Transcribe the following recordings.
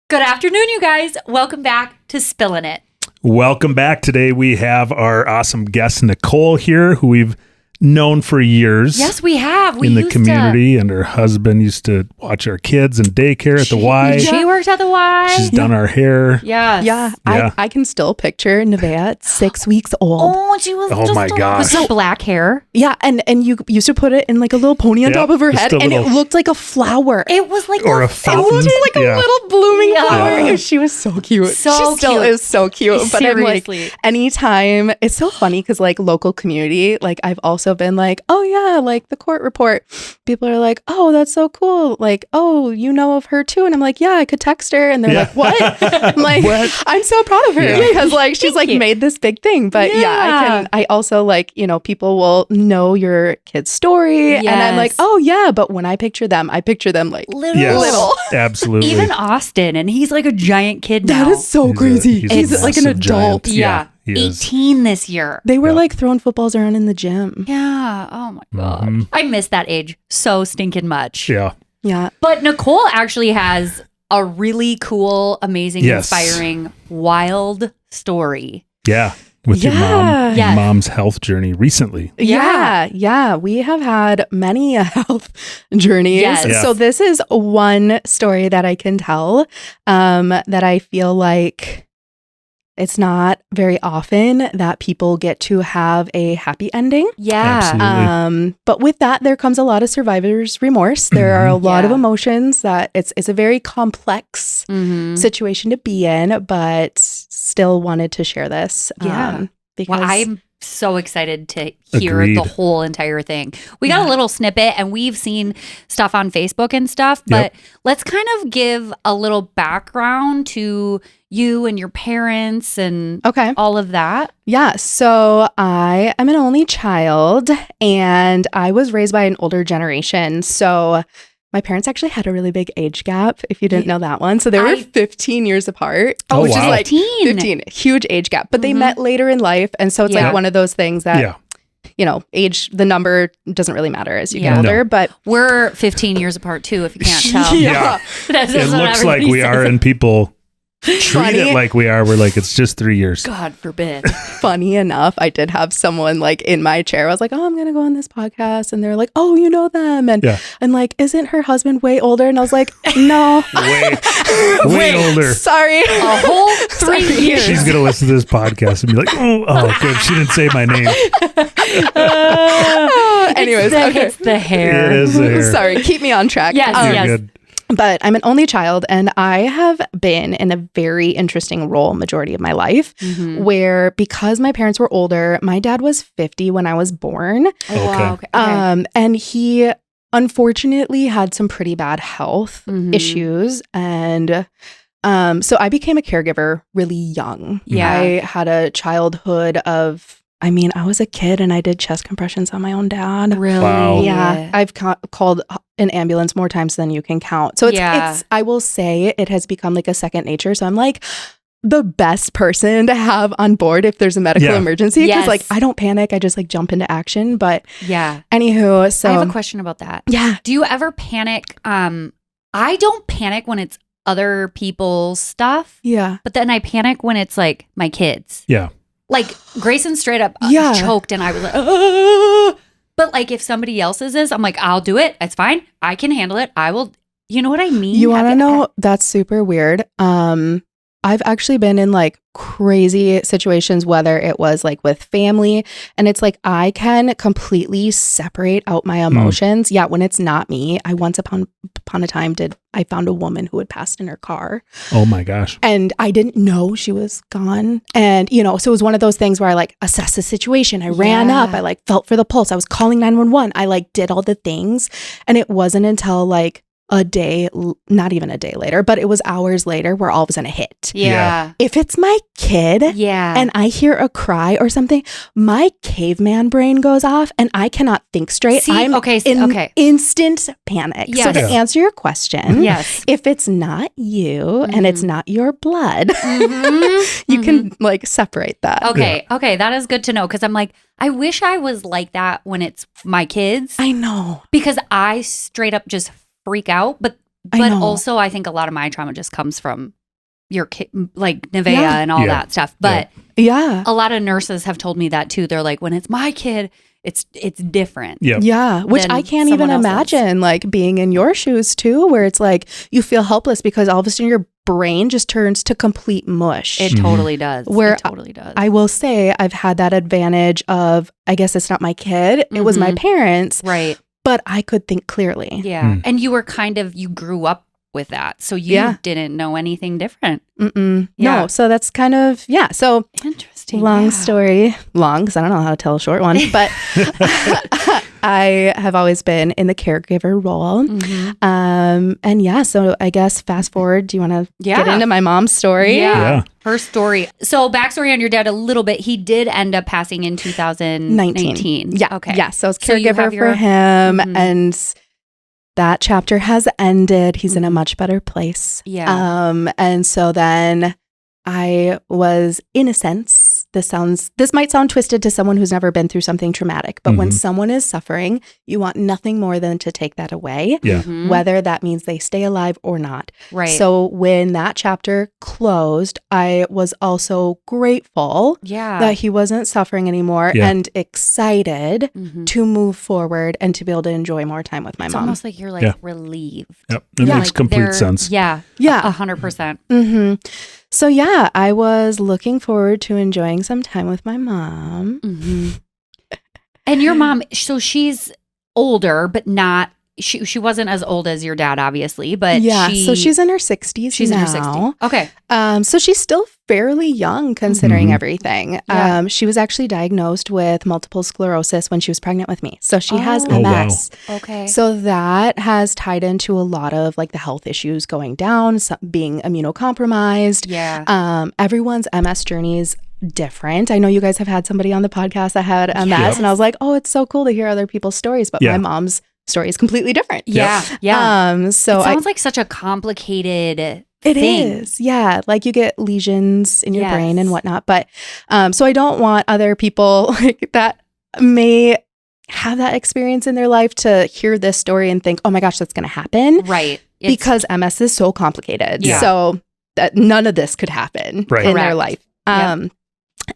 Good afternoon, you guys. Welcome back to Spillin' It. Welcome back. Today we have our awesome guest, Nicole, here, who we've known for years. Yes, we have. In the community, and her husband used to watch our kids in daycare at the Y. She worked at the Y. She's done our hair. Yes. Yeah. I can still picture Nevaeh at 6 weeks old. Oh, she was Oh my gosh. With the black hair. Yeah, and you used to put it in like a little pony on top of her head, and it looked like a flower. It was like Or a It fountain. looked like a little blooming flower. Yeah. She was so cute. So she still cute. is so cute. But I'm like, Seriously. anytime, it's so funny because like local community, like I've also been like, oh yeah, like the court report. People are like, oh, that's so cool. Like, oh, you know of her too. And I'm like, yeah, I could text her. And they're like, what? I'm like, What? I'm so proud of her Yeah. because like she's like made this big thing. But I also like, people will know your kid's story. And I'm like, Yes. oh yeah. But when I picture them like Little. Yes, little. absolutely. Even Austin, and he's like a giant kid now. That is so crazy. He's like an massive adult. giant. Yeah. he is. 18 this year. They were Yeah. like throwing footballs around in the gym. Yeah. Oh my God. Mhm. I miss that age so stinking much. Yeah. Yeah. But Nicole actually has a really cool, amazing, Yes. inspiring, wild story. Yeah. With your Yeah. Yes. mom's health journey recently. Yeah. We have had many health journeys. Yes. Yeah. So this is one story that I can tell that I feel like it's not very often that people get to have a happy ending. Yeah. Absolutely. But with that, there comes a lot of survivor's remorse. There are a lot of Yeah. emotions that it's a very complex Mhm. situation to be in, but still wanted to share this. Yeah. Because Well, I'm so excited to hear Agreed. the whole entire thing. We got a little snippet and we've seen stuff on Facebook and stuff, but let's kind of give a little background to you and your parents and okay. all of that. Yeah. So I am an only child and I was raised by an older generation. So my parents actually had a really big age gap, if you didn't know that one. So they were 15 years apart. Oh, which is wow. like 15, huge age gap. But they met later in life. And so it's Yeah. like one of those things that, Yeah. age, the number doesn't really matter as you Yeah. get older. But We're 15 years apart too, if you can't tell. Yeah. That's It what looks like everybody we are, says. and people treat Funny. it like we are. We're like, it's just 3 years. God forbid. funny enough, I did have someone like in my chair. I was like, oh, I'm going to go on this podcast. And they're like, oh, you know them. And I'm like, isn't her husband way older? And I was like, no. Way older. Sorry. A whole 3 years. She's going to listen to this podcast and be like, oh, good. She didn't say my name. Anyways, It's the hair. It is there. Sorry, keep me on track. Yes, You're yes. good. But I'm an only child, and I have been in a very interesting role majority of my life, where because my parents were older, my dad was 50 when I was born, Oh, wow. Okay. and he unfortunately had some pretty bad health issues, and so I became a caregiver really young. Yeah. I had a childhood of. I mean, I was a kid and I did chest compressions on my own dad. Really? Wow. Yeah, I've called an ambulance more times than you can count. So it's I will say it has become like a second nature. So I'm like the best person to have on board if there's a medical emergency because like I don't panic. I just like jump into action. But Yeah. anywho, so I have a question about that. Yeah. Do you ever panic? I don't panic when it's other people's stuff, Yeah. but then I panic when it's like my kids. Yeah. Like Grayson straight up Yeah. choked and I was like, "Ah." But like if somebody else's is, I'm like, I'll do it. It's fine. I can handle it. I will. You know what I mean? You want to know? That's super weird. I've actually been in like crazy situations, whether it was like with family, and it's like I can completely separate out my emotions. Yeah, when it's not me. I once upon a time I found a woman who had passed in her car. Oh my gosh. And I didn't know she was gone. And, so it was one of those things where I like assessed the situation. I ran up. I like felt for the pulse. I was calling 911. I like did all the things. And it wasn't until like a day, not even a day later, but it was hours later where all of a sudden it hit. Yeah. If it's my kid Yeah. and I hear a cry or something, my caveman brain goes off and I cannot think straight. See, I'm okay, in instant panic. So Yes. to answer your question, Yes. if it's not you and it's not your blood, Mhm. you can like separate that. Okay. Okay. That is good to know because I'm like, I wish I was like that when it's my kids I know. because I straight up just freak out. But I know. also I think a lot of my trauma just comes from like Nivea and all that stuff. But yeah, a lot of nurses have told me that too. They're like, when it's my kid, it's different. Yeah. Which I can't even imagine like being in your shoes too, where it's like you feel helpless because all of a sudden your brain just turns to complete mush. It totally does. It totally does. I will say I've had that advantage of, I guess it's not my kid. It was my parents. Right. But I could think clearly. Yeah. And you were you grew up with that. So you didn't know anything different. No. So that's kind of, So interesting. Long story. Long, because I don't know how to tell a short one. But I have always been in the caregiver role. And so I guess fast forward, do you want to get into my mom's story? Yeah. Her story. So backstory on your dad a little bit. He did end up passing in 2019. Yeah. Okay. Yeah. So I was caregiver for him. And that chapter has ended. He's in a much better place. Yeah. And so then I was, in a sense, this might sound twisted to someone who's never been through something traumatic, but when someone is suffering, you want nothing more than to take that away, whether that means they stay alive or not. Right. So when that chapter closed, I was also grateful that he wasn't suffering anymore and excited to move forward and to be able to enjoy more time with my mom. It's almost like you're like relieved. Yep. It makes complete sense. Yeah. 100%. So I was looking forward to enjoying some time with my mom. And your mom, so she's older, but not, she wasn't as old as your dad, obviously, but so she's in her 60s. She's now. in her 60s. Okay. So she's still fairly young considering everything. She was actually diagnosed with multiple sclerosis when she was pregnant with me. So she has MS. Wow. Okay. So that has tied into a lot of like the health issues going down, being immunocompromised. Yeah. Everyone's MS journey is different. I know you guys have had somebody on the podcast that had MS and I was like, oh, it's so cool to hear other people's stories, but my mom's story is completely different. Yeah. So it sounds like such a complicated It thing. is. Yeah. Like you get lesions in your brain and whatnot. But so I don't want other people like that may have that experience in their life to hear this story and think, oh my gosh, that's going to happen. Right. Because MS is so complicated. Yeah. So that none of this could happen in their life.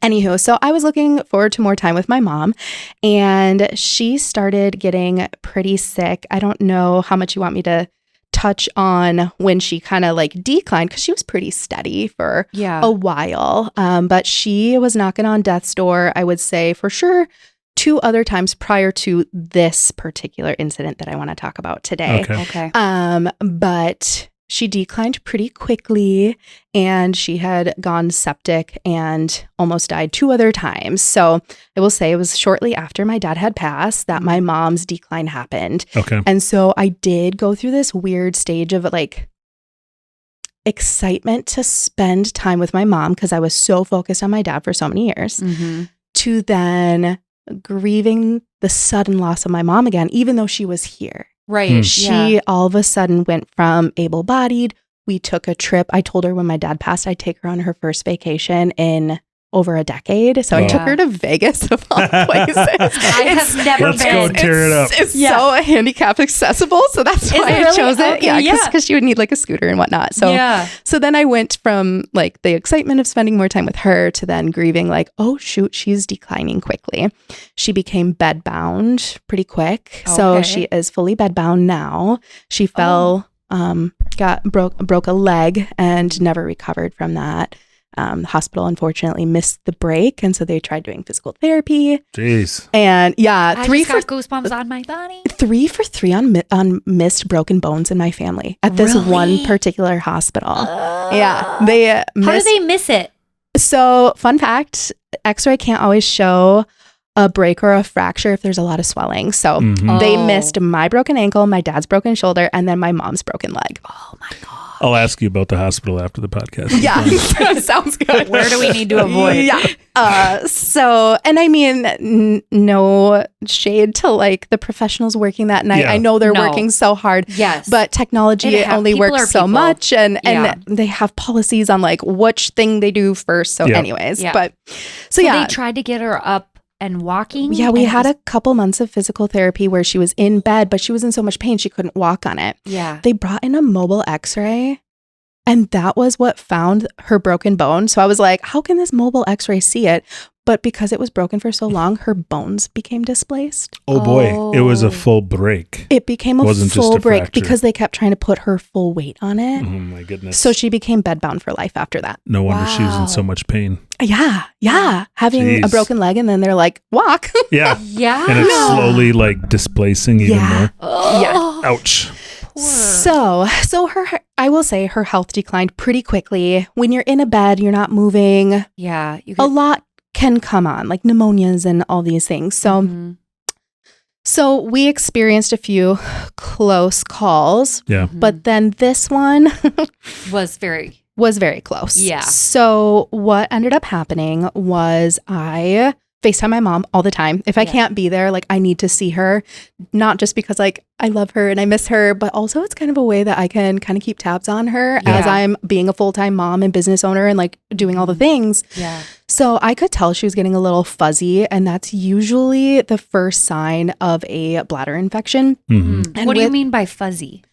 Anywho, so I was looking forward to more time with my mom and she started getting pretty sick. I don't know how much you want me to touch on when she kind of like declined because she was pretty steady for a while. But she was knocking on death's door, I would say for sure 2 other times prior to this particular incident that I want to talk about today. Okay. But she declined pretty quickly and she had gone septic and almost died 2 other times. So I will say it was shortly after my dad had passed that my mom's decline happened. Okay. And so I did go through this weird stage of like excitement to spend time with my mom because I was so focused on my dad for so many years to then grieving the sudden loss of my mom again, even though she was here. Right. She all of a sudden went from able-bodied. We took a trip. I told her when my dad passed, I'd take her on her first vacation in over a decade. So I took her to Vegas of all places. I have never Let's been. go tear it up. It's so handicap accessible. So that's why I chose it. Okay, Yeah, because she would need like a scooter and whatnot. So, so then I went from like the excitement of spending more time with her to then grieving like, oh shoot, she's declining quickly. She became bedbound pretty quick. So she is fully bedbound now. She fell, broke a leg and never recovered from that. The hospital unfortunately missed the break, and so they tried doing physical therapy. Jeez. And I just got goosebumps on my body. 3 for 3 on missed broken bones in my family at this one particular hospital. They how do they miss it? So fun fact, Xray can't always show a break or a fracture if there's a lot of swelling. So they missed my broken ankle, my dad's broken shoulder, and then my mom's broken leg. Oh my God. I'll ask you about the hospital after the podcast. Yeah, sounds good. Where do we need to avoid? So, and I mean, no shade to like the professionals working that night. I know they're working so hard. Yes. But technology only works so much. And they have policies on like which thing they do first. So anyways, but so they tried to get her up and walking. Yeah, we had a couple months of physical therapy where she was in bed, but she was in so much pain she couldn't walk on it. Yeah. They brought in a mobile Xray And that was what found her broken bone. So I was like, how can this mobile X-ray see it? But because it was broken for so long, her bones became displaced. Oh boy, it was a full break. It became a Wasn't just full a break fracture. because they kept trying to put her full weight on it. Oh my goodness. So she became bedbound for life after that. No wonder she was in so much pain. Yeah. Having a Jeez. broken leg and then they're like, walk. Yeah. Yeah. And it's slowly like displacing even more. Yeah. Ouch. So her, I will say her health declined pretty quickly. When you're in a bed, you're not moving. Yeah. You A lot can come on, like pneumonias and all these things. So, so we experienced a few close calls. Yeah. But then this one was very close. Yeah. So what ended up happening was I FaceTime my mom all the time. If I can't be there, like I need to see her, not just because like I love her and I miss her, but also it's kind of a way that I can kind of keep tabs on her as I'm being a full-time mom and business owner and like doing all the things. Yeah. So I could tell she was getting a little fuzzy, and that's usually the first sign of a bladder infection. Mm-hmm. And What do you mean by fuzzy?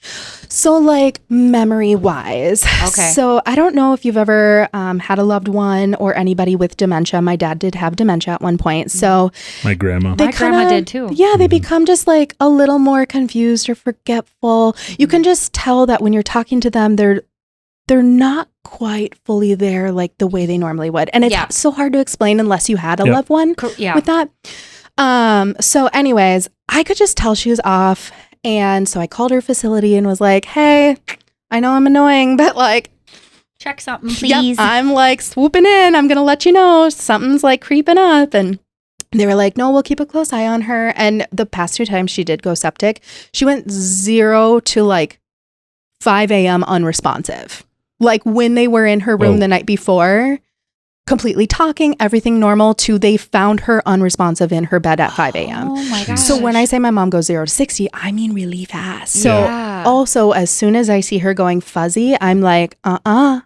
So like memory wise. Okay. So I don't know if you've ever had a loved one or anybody with dementia. My dad did have dementia at one point. So My grandma. My grandma did too. Yeah, they become just like a little more confused or forgetful. You can just tell that when you're talking to them, they're not quite fully there like the way they normally would. And it's so hard to explain unless you had a loved one with that. So anyways, I could just tell she was off. And so I called her facility and was like, hey, I know I'm annoying, but like, check something, please. I'm like swooping in. I'm going to let you know something's like creeping up. And they were like, no, we'll keep a close eye on her. And the past 2 times she did go septic, she went 0 to like 5 a.m. unresponsive. Like when they were in her room the night before, completely talking, everything normal, to they found her unresponsive in her bed at 5 a.m. Oh my gosh. So when I say my mom goes 0 to 60, I mean really fast. So also, as soon as I see her going fuzzy, I'm like,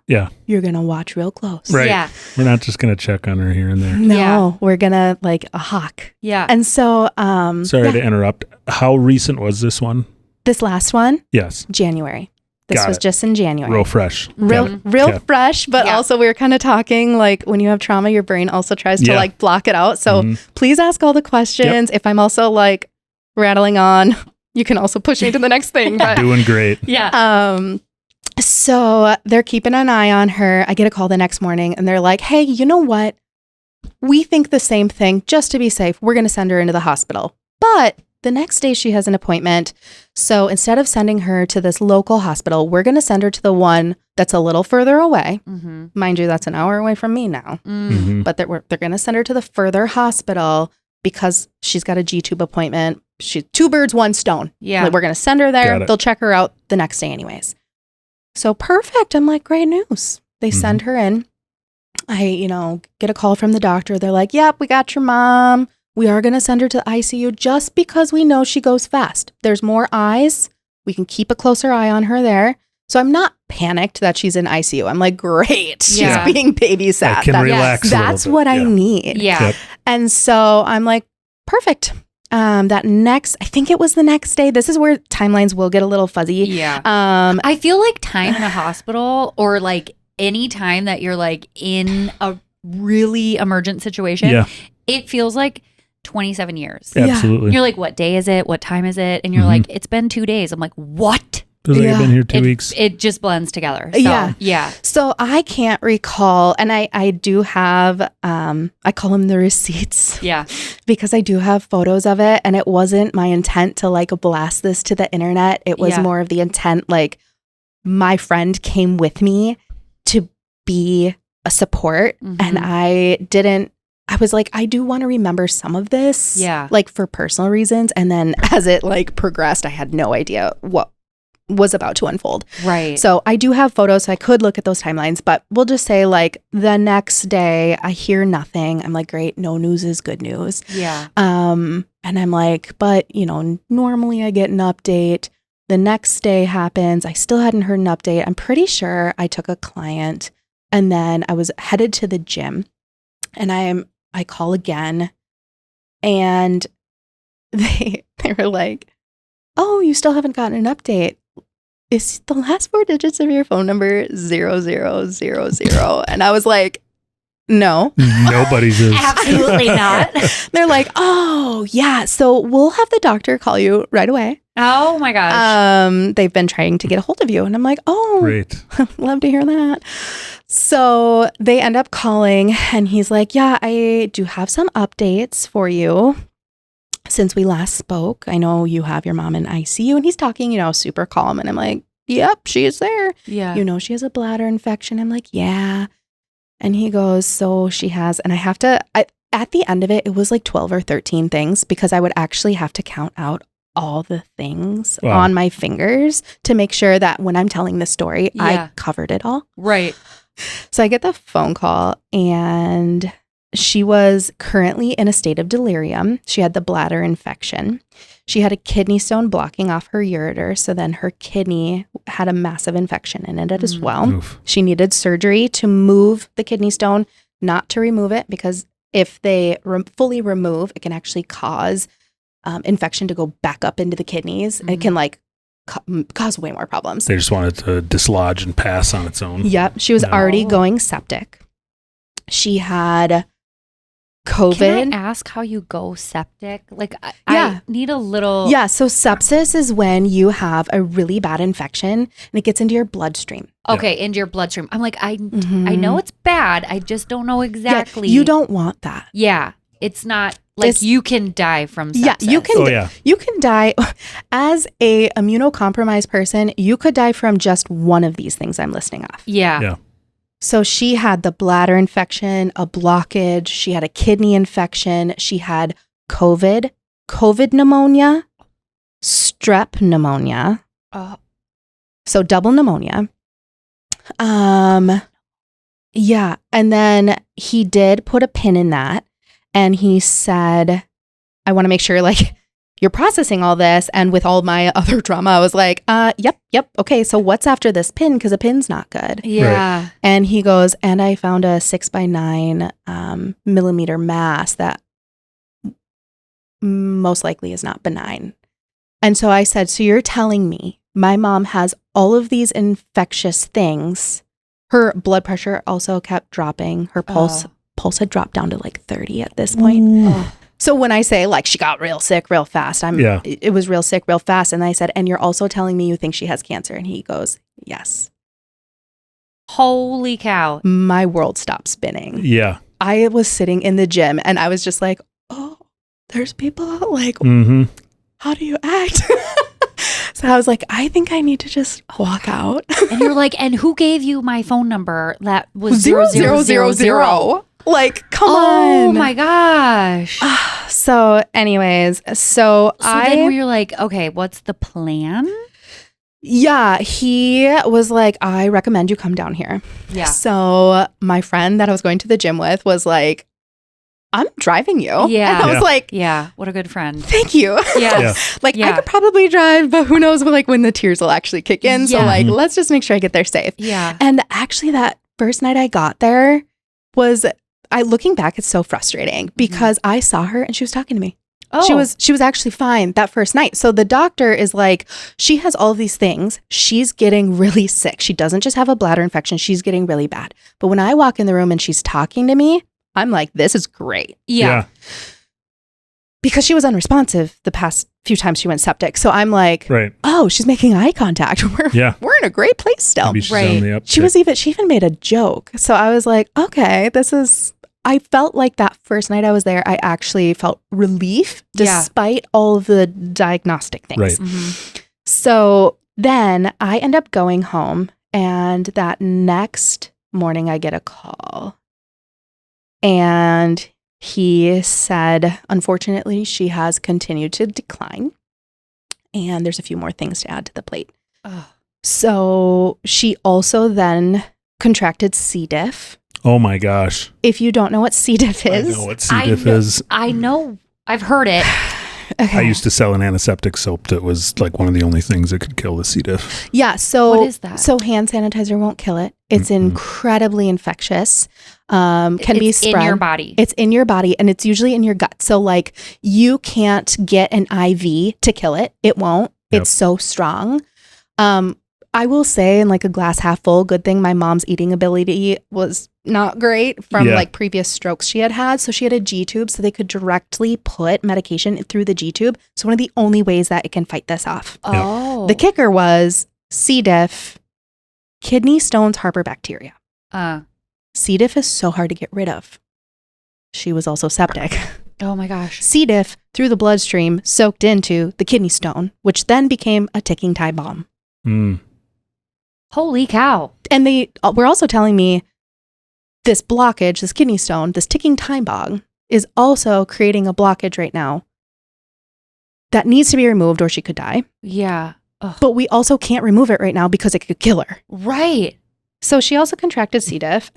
Yeah. you're going to watch real close. Right. Yeah. We're not just going to check on her here and there. No, we're going to like a hawk. Yeah. And so, Sorry to interrupt. How recent was this one? this last one, Yes. January. This Got was it. just in January. Real fresh. Real Okay. fresh, but also we were kind of talking like when you have trauma, your brain also tries to like block it out. So please ask all the questions. If I'm also like rattling on, you can also push me to the next thing. But, Doing great. so they're keeping an eye on her. I get a call the next morning and they're like, hey, you know what? We think the same thing. Just to be safe, we're going to send her into the hospital. But the next day she has an appointment. So instead of sending her to this local hospital, we're going to send her to the one that's a little further away. Mind you, that's an hour away from me now. But they're going to send her to the further hospital because she's got a G-tube appointment. She's 2 birds, 1 stone. Yeah. Like, we're going to send her there. Got it. They'll check her out the next day anyways. So perfect. I'm like, great news. They send her in. I, get a call from the doctor. They're like, yep, we got your mom. We are going to send her to the ICU just because we know she goes fast. There's more eyes. We can keep a closer eye on her there. So I'm not panicked that she's in ICU. I'm like, great. Yeah. She's being babysat. I can relax a little That's bit. what I need. Yeah. Yep. And so I'm like, perfect. That next, I think it was the next day. This is where timelines will get a little fuzzy. Yeah. I feel like time in a hospital or like any time that you're like in a really emergent situation, it feels like 27 years. Absolutely. You're like, what day is it? What time is it? And you're like, it's been 2 days. I'm like, what? Feels like I've been here 2 weeks. It just blends together. So, yeah. So I can't recall, and I do have, I call them the receipts. Yeah. Because I do have photos of it, and it wasn't my intent to like blast this to the internet. It was more of the intent, like my friend came with me to be a support, and I was like, I do want to remember some of this, like for personal reasons. And then as it like progressed, I had no idea what was about to unfold. Right. So I do have photos, so I could look at those timelines, but we'll just say like the next day I hear nothing. I'm like, great, no news is good news. Yeah. And I'm like, but normally I get an update. The next day happens. I still hadn't heard an update. I'm pretty sure I took a client and then I was headed to the gym and I call again and they were like, oh, you still haven't gotten an update. is the last 4 digits of your phone number 0000? And I was like, no. Nobody's is. Absolutely not. They're like, oh, yeah. So we'll have the doctor call you right away. Oh my gosh. They've been trying to get a hold of you. And I'm like, oh, Great. love to hear that. So they end up calling and he's like, yeah, I do have some updates for you. Since we last spoke, I know you have your mom in ICU. And he's talking, super calm. And I'm like, yep, she is there. Yeah. She has a bladder infection. I'm like, yeah. And he goes, so she has, and at the end of it, it was like 12 or 13 things because I would actually have to count out all the things on my fingers to make sure that when I'm telling the story, I covered it all. Right. So I get the phone call and she was currently in a state of delirium. She had the bladder infection. She had a kidney stone blocking off her ureter. So then her kidney had a massive infection in it as well. Oof. She needed surgery to move the kidney stone, not to remove it, because if they fully remove, it can actually cause infection to go back up into the kidneys. It can cause way more problems. They just wanted to dislodge and pass on its own. Yep. She was already going septic. She had COVID. Can I ask how you go septic? I need a little. Yeah. So sepsis is when you have a really bad infection and it gets into your bloodstream. Okay, into your bloodstream. I'm like, I know it's bad. I just don't know exactly. Yeah, you don't want that. Yeah. It's not like you can die from sepsis. Yeah, you can. You can die as a immunocompromised person. You could die from just one of these things I'm listing off. Yeah. So she had the bladder infection, a blockage. She had a kidney infection. She had COVID pneumonia, strep pneumonia. So double pneumonia. Yeah. And then he did put a pin in that. And he said, I want to make sure you're processing all this. And with all my other trauma, I was like, yep. Okay, so what's after this pin? Because a pin's not good. Yeah. Right. And he goes, and I found a 6x9 millimeter mass that most likely is not benign. And so I said, so you're telling me my mom has all of these infectious things. Her blood pressure also kept dropping. Her pulse had dropped down to 30 at this point. So when I say she got real sick real fast, it was real sick real fast. And I said, and you're also telling me you think she has cancer? And he goes, yes. Holy cow. My world stopped spinning. Yeah. I was sitting in the gym and I was just like, oh, there's people how do you act? So I was like, I think I need to just walk out. And you're like, and who gave you my phone number? That was 0000. Come on. Oh my gosh. So anyways, so then you're like, okay, what's the plan? Yeah, he was like, I recommend you come down here. Yeah. So my friend that I was going to the gym with was like, I'm driving you. Yeah. And I was like, yeah, what a good friend. thank you. Yeah. I could probably drive, but who knows when the tears will actually kick in. So let's just make sure I get there safe. Yeah. And actually that first night I got there was, looking back, it's so frustrating because I saw her and she was talking to me. Oh. She was actually fine that first night. So the doctor is like, she has all of these things. She's getting really sick. She doesn't just have a bladder infection. She's getting really bad. But when I walk in the room and she's talking to me, I'm like, this is great. Yeah. Because she was unresponsive the past few times she went septic. So I'm like, oh, she's making eye contact. We're in a great place still. Maybe she's on the uptick. She even made a joke. So I was like, okay, I felt like that first night I was there, I actually felt relief despite all of the diagnostic things. Right. Mm-hmm. So then I end up going home and that next morning I get a call. And he said, unfortunately, she has continued to decline. And there's a few more things to add to the plate. Oh. So she also then contracted C. diff. Oh my gosh. If you don't know what C. diff is. I know what C. diff is. I know. I've heard it. Okay. I used to sell an antiseptic soap that was one of the only things that could kill the C. diff. Yeah. So what is that? So hand sanitizer won't kill it. It's incredibly infectious. Can be spread in your body. It's in your body and it's usually in your gut. So you can't get an IV to kill it. It won't. Yep. It's so strong. I will say, in like a glass half full, good thing my mom's eating ability was not great from like previous strokes she had. So she had a G tube, so they could directly put medication through the G tube. So one of the only ways that it can fight this off. Oh. The kicker was C. diff, kidney stones harbor bacteria. C. diff is so hard to get rid of. She was also septic. Oh my gosh. C. diff through the bloodstream soaked into the kidney stone, which then became a ticking time bomb. Holy cow. And they were also telling me this blockage, this kidney stone, this ticking time bomb is also creating a blockage right now that needs to be removed or she could die. Yeah. Ugh. But we also can't remove it right now because it could kill her. Right. So she also contracted C. diff.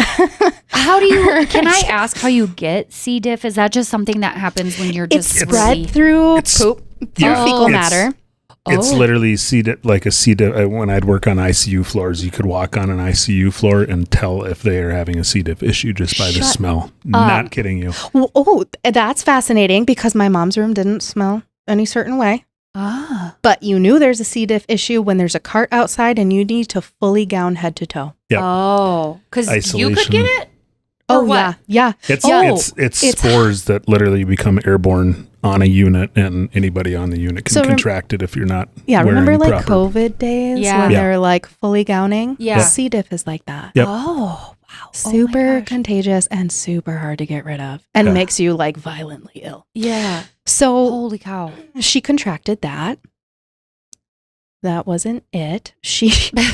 How do you, can I ask how you get C. diff? Is that just something that happens when you're just It's spread through poop, through fecal matter. It's literally C. diff, like a C. diff. When I'd work on ICU floors, you could walk on an ICU floor and tell if they are having a C. diff issue just by the smell. Not kidding you. Oh, that's fascinating because my mom's room didn't smell any certain way. But you knew there's a C. diff issue when there's a cart outside and you need to fully gown head to toe. Yep. Oh, because you could get it? Oh, Or what? yeah. It's spores that literally become airborne on a unit, and anybody on the unit can contract it if you're not. Yeah, remember like proper. COVID days when they're like fully gowning? Yeah. C. diff is like that. Yep. Oh, wow. Super contagious and super hard to get rid of and makes you like violently ill. Yeah. So holy cow. She contracted that. That wasn't it.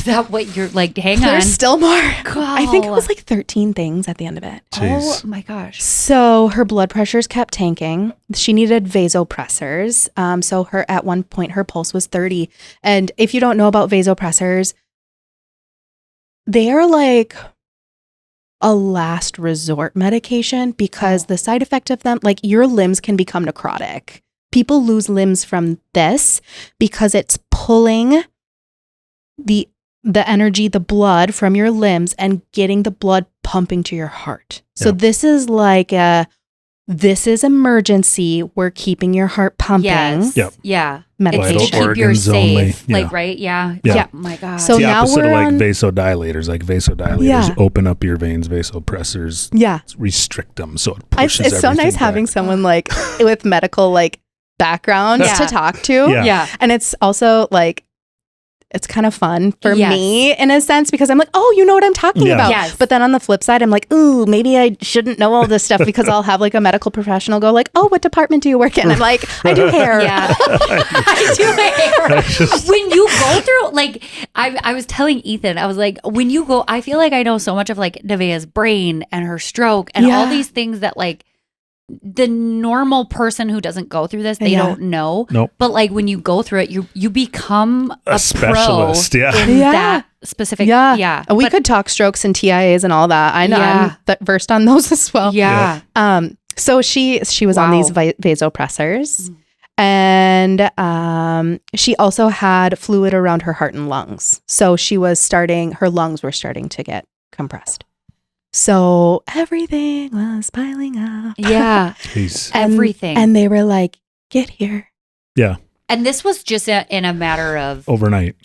That what you're like, hang on. There's still more. God. I think it was like 13 things at the end of it. Jeez. Oh my gosh. So her blood pressures kept tanking. She needed vasopressors. So at one point her pulse was 30. And if you don't know about vasopressors, they are like a last resort medication because the side effect of them, like your limbs can become necrotic. People lose limbs from this because it's pulling the energy, the blood from your limbs and getting the blood pumping to your heart. So this is like this is emergency. We're keeping your heart pumping. Yes. Yep. Yeah. Medication. It's to keep you safe. Only. Like, right? Yeah. Yeah. My God. So it's the now opposite we're of like on vasodilators. Like vasodilators open up your veins. Vasopressors restrict them. So it pushes it's so nice having someone like with medical like backgrounds to talk to. Yeah. And it's also like, it's kind of fun for me in a sense because I'm like, oh, you know what I'm talking about. Yes. But then on the flip side, I'm like, ooh, maybe I shouldn't know all this stuff because I'll have like a medical professional go like, oh, what department do you work in? I'm like, I do hair. Yeah. I do hair. When you go through, like, I was telling Ethan, I was like, when you go, I feel like I know so much of like Nevaeh's brain and her stroke and all these things that like the normal person who doesn't go through this, they don't know. Nope. But like when you go through it, you become a specialist. Pro in that specific. Yeah. We could talk strokes and TIAs and all that. I know I'm versed on those as well. Yeah. So she was on these vasopressors. And she also had fluid around her heart and lungs. So her lungs were starting to get compressed. So everything was piling up. Yeah. Everything. And they were like, get here. Yeah. And this was just in a matter of overnight.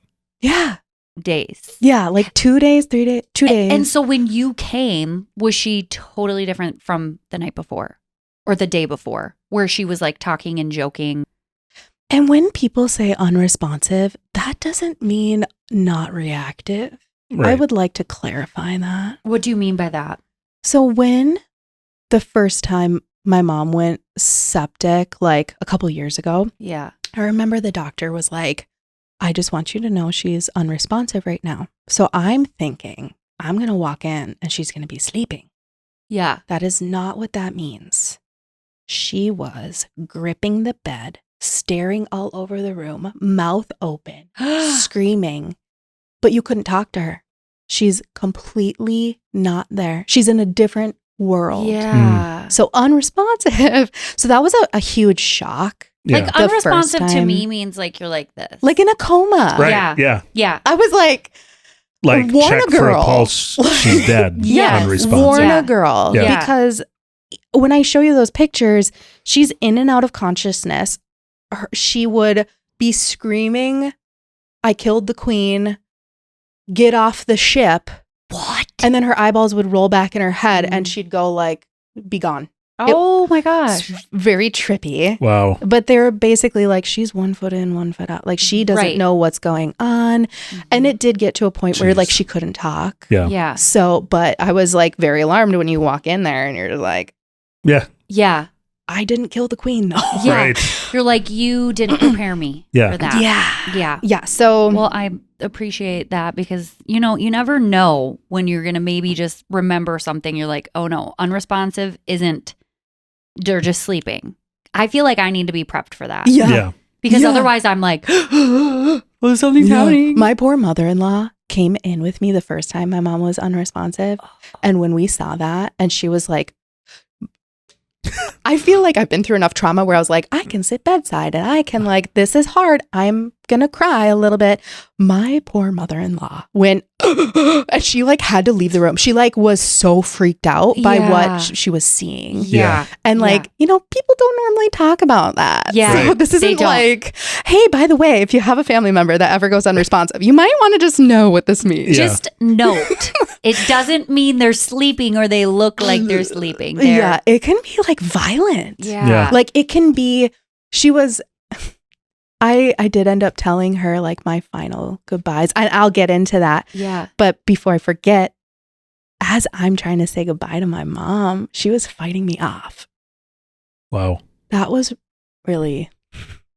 Yeah. Days. Yeah. Like 2 days, 3 days, 2 days. And so when you came, was she totally different from the night before or the day before where she was like talking and joking? And when people say unresponsive, that doesn't mean not reactive. Right. I would like to clarify that. What do you mean by that? So when the first time my mom went septic, like a couple years ago, I remember the doctor was like, I just want you to know she's unresponsive right now. So I'm thinking I'm going to walk in and she's going to be sleeping. Yeah. That is not what that means. She was gripping the bed, staring all over the room, mouth open, screaming. But you couldn't talk to her. She's completely not there. She's in a different world. Yeah. So unresponsive. So that was a huge shock. Yeah. Like unresponsive to me means like you're like this. Like in a coma. Right. Yeah. I was like warn check a girl. For a pulse, she's dead. Unresponsive. Warn a girl. Yeah. Because when I show you those pictures, she's in and out of consciousness. She would be screaming, I killed the queen. get off the ship. What? And then her eyeballs would roll back in her head and she'd go like, be gone. Oh my gosh. Very trippy. Wow. But they're basically like, she's 1 foot in, 1 foot out. Like she doesn't know what's going on. And it did get to a point where like she couldn't talk. Yeah. Yeah. So, but I was like very alarmed when you walk in there and you're like, Yeah. Yeah. I didn't kill the queen though. Yeah. Right. You're like, you didn't prepare me Yeah. for that. Yeah. Yeah. Yeah. So, Well, I appreciate that because, you know, you never know when you're going to maybe just remember something. You're like, oh no, unresponsive isn't, they're just sleeping. I feel like I need to be prepped for that. Yeah. Because otherwise I'm like, oh, something's happening. My poor mother-in-law came in with me the first time my mom was unresponsive. And when we saw that, and she was like, I feel like I've been through enough trauma where I was like, I can sit bedside and I can like, this is hard. I'm going to cry a little bit. My poor mother-in-law went, and she like had to leave the room. She like was so freaked out by what she was seeing. Yeah. And like, you know, people don't normally talk about that. Yeah. So this isn't like, hey, by the way, if you have a family member that ever goes unresponsive, you might want to just know what this means. Yeah. Just note, it doesn't mean they're sleeping or they look like they're sleeping. Yeah. It can be like violent. Yeah. Like it can be, she was, I did end up telling her like my final goodbyes. And I'll get into that. Yeah. But before I forget, as I'm trying to say goodbye to my mom, she was fighting me off. Wow. That was really,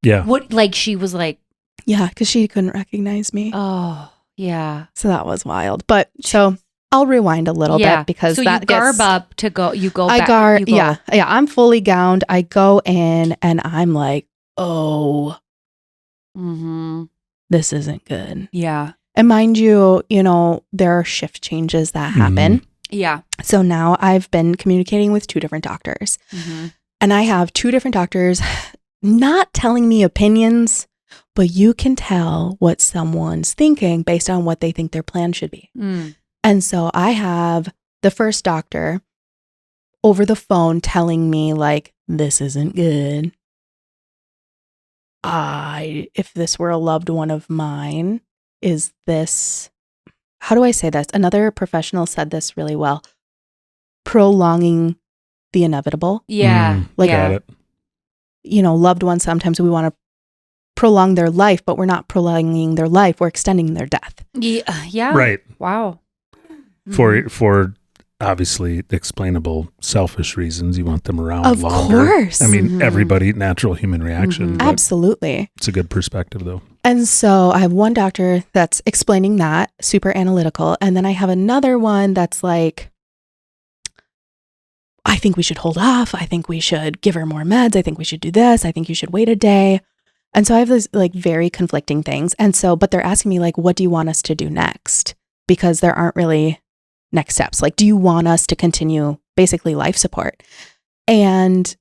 Yeah. What, like she was like, yeah, because she couldn't recognize me. oh, yeah. So that was wild. But so I'll rewind a little bit because so that you garb up to go, you go back. You go, yeah. I'm fully gowned. I go in and I'm like, oh, this isn't good. Yeah. And mind you, you know, there are shift changes that happen. Yeah. So now I've been communicating with 2 different doctors. And I have 2 different doctors not telling me opinions, but you can tell what someone's thinking based on what they think their plan should be. And so I have the first doctor over the phone telling me like, this isn't good. If this were a loved one of mine, is this, how do I say this? Another professional said this really well. Prolonging the inevitable. Yeah. Like, Got it. you know, loved ones, sometimes we want to prolong their life, but we're not prolonging their life. We're extending their death. Yeah. Yeah. Right. Wow. For obviously explainable selfish reasons, you want them around Of longer. course. I mean, everybody, natural human reaction. but Absolutely. It's a good perspective though. And so I have one doctor that's explaining that, super analytical. And then I have another one that's like, I think we should hold off. I think we should give her more meds. I think we should do this. I think you should wait a day. And so I have these like very conflicting things. And so, but they're asking me like, what do you want us to do next? Because there aren't really next steps. Like, do you want us to continue basically life support? And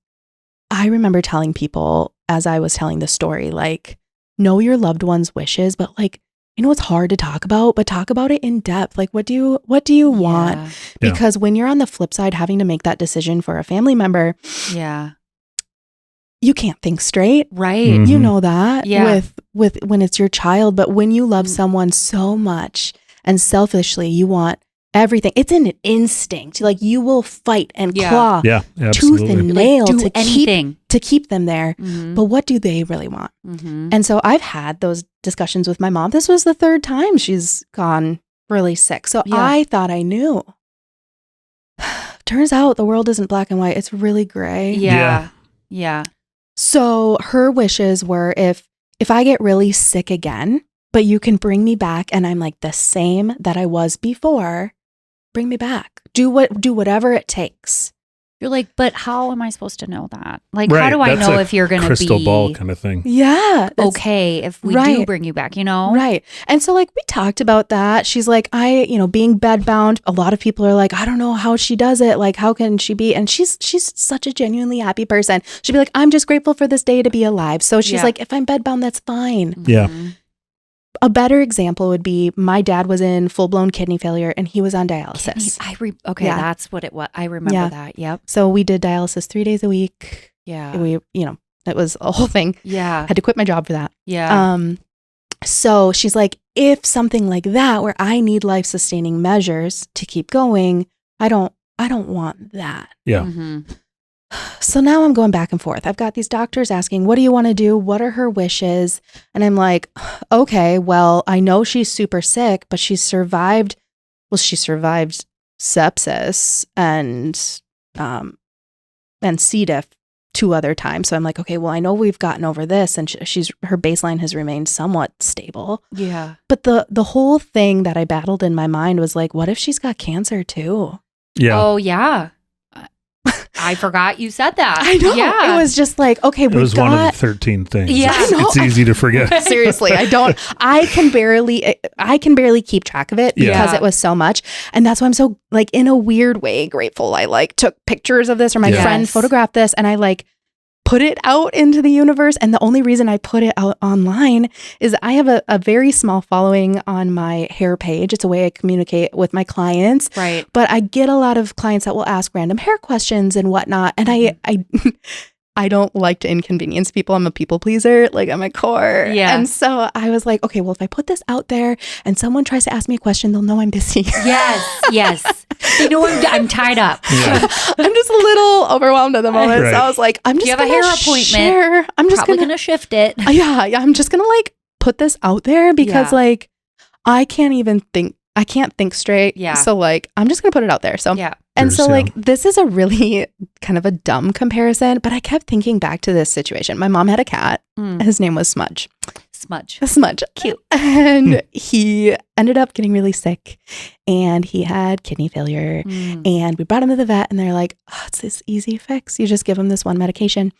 I remember telling people as I was telling the story, like, know your loved one's wishes, but like, you know, it's hard to talk about, but talk about it in depth. Like, what do you want? Yeah. Because when you're on the flip side, having to make that decision for a family member, Yeah. you can't think straight. Right. Mhm. You know that Yeah. with when it's your child, but when you love someone so much and selfishly, you want everything. It's an instinct. Like you will fight and Yeah. claw Yeah, tooth absolutely. and Like, nail do to anything. keep them there. Mhm. But what do they really want? Mhm. And so I've had those discussions with my mom. This was the 3rd time she's gone really sick. So Yeah. I thought I knew. Turns out the world isn't black and white. It's really gray. Yeah. Yeah. So her wishes were if I get really sick again, but you can bring me back and I'm like the same that I was before, bring me back. Do whatever it takes. You're like, but how am I supposed to know that? Like, Right, how do I that's know a if you're going to crystal be ball kind of thing. Yeah. that's- okay if we do Right. bring you back, you know? Right. And so like we talked about that. She's like, being bedbound, a lot of people are like, I don't know how she does it. Like, how can she be? And she's such a genuinely happy person. She'd be like, I'm just grateful for this day to be alive. So she's Yeah. like, if I'm bedbound, that's fine. Yeah. Mhm. A better example would be my dad was in full-blown kidney failure and he was on dialysis. Okay, Yeah. that's what it was. I remember Yeah. that. Yep. So we did dialysis 3 days a week. Yeah. It was a whole thing. Yeah. Had to quit my job for that. Yeah. So she's like, if something like that, where I need life-sustaining measures to keep going, I don't want that. Yeah. Mm-hmm. So now I'm going back and forth. I've got these doctors asking, what do you want to do? What are her wishes? And I'm like, okay, well, I know she's super sick, but she survived sepsis and C. diff 2 other times. So I'm like, okay, well, I know we've gotten over this, and her baseline has remained somewhat stable. Yeah. But the whole thing that I battled in my mind was like, what if she's got cancer too? Yeah. Oh, yeah. I forgot you said that. I know. Yeah. It was just like, okay, It was one of the 13 things. Yeah. It's easy to forget. Seriously, I can barely keep track of it because it was so much. And that's why I'm so, like, in a weird way, grateful. I like took pictures of this, or my friend photographed this, and I like put it out into the universe. And the only reason I put it out online is I have a very small following on my hair page. It's a way I communicate with my clients. Right. But I get a lot of clients that will ask random hair questions and whatnot. And I don't like to inconvenience people. I'm a people pleaser, like at my core. Yeah. And so I was like, okay, well, if I put this out there and someone tries to ask me a question, they'll know I'm busy. Yes. They know I'm tied up. Yeah. I'm just a little overwhelmed at the moment. Right. So I was like, I'm just you have a gonna hair appointment? share. I'm just Probably gonna gonna shift it. yeah, I'm just gonna like put this out there because like I can't think straight. Yeah. So like I'm just gonna put it out there. So Yeah. and so Sure, like this is a really kind of a dumb comparison, but I kept thinking back to this situation. My mom had a cat. His name was Smudge. Smudge. Cute. And he ended up getting really sick, and he had kidney failure. And we brought him to the vet, and they're like, oh, it's this easy fix. You just give him this one medication.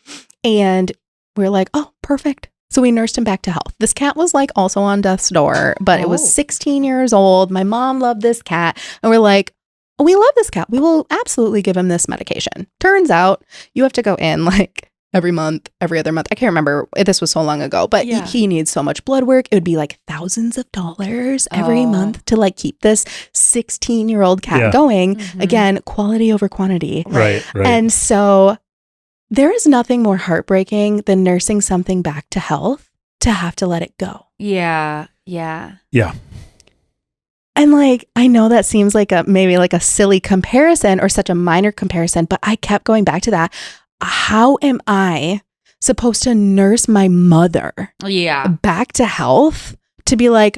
And we're like, oh, perfect. So we nursed him back to health. This cat was like also on death's door, but it was 16 years old. My mom loved this cat. And we're like, oh, we love this cat. We will absolutely give him this medication. Turns out you have to go in like every month, every other month. I can't remember. This was so long ago, but he needs so much blood work. It would be like thousands of dollars every month to like keep this 16-year-old cat going. Again, quality over quantity. Right. And so there is nothing more heartbreaking than nursing something back to health to have to let it go. Yeah. And like, I know that seems like maybe like a silly comparison or such a minor comparison, but I kept going back to that. How am I supposed to nurse my mother back to health to be like,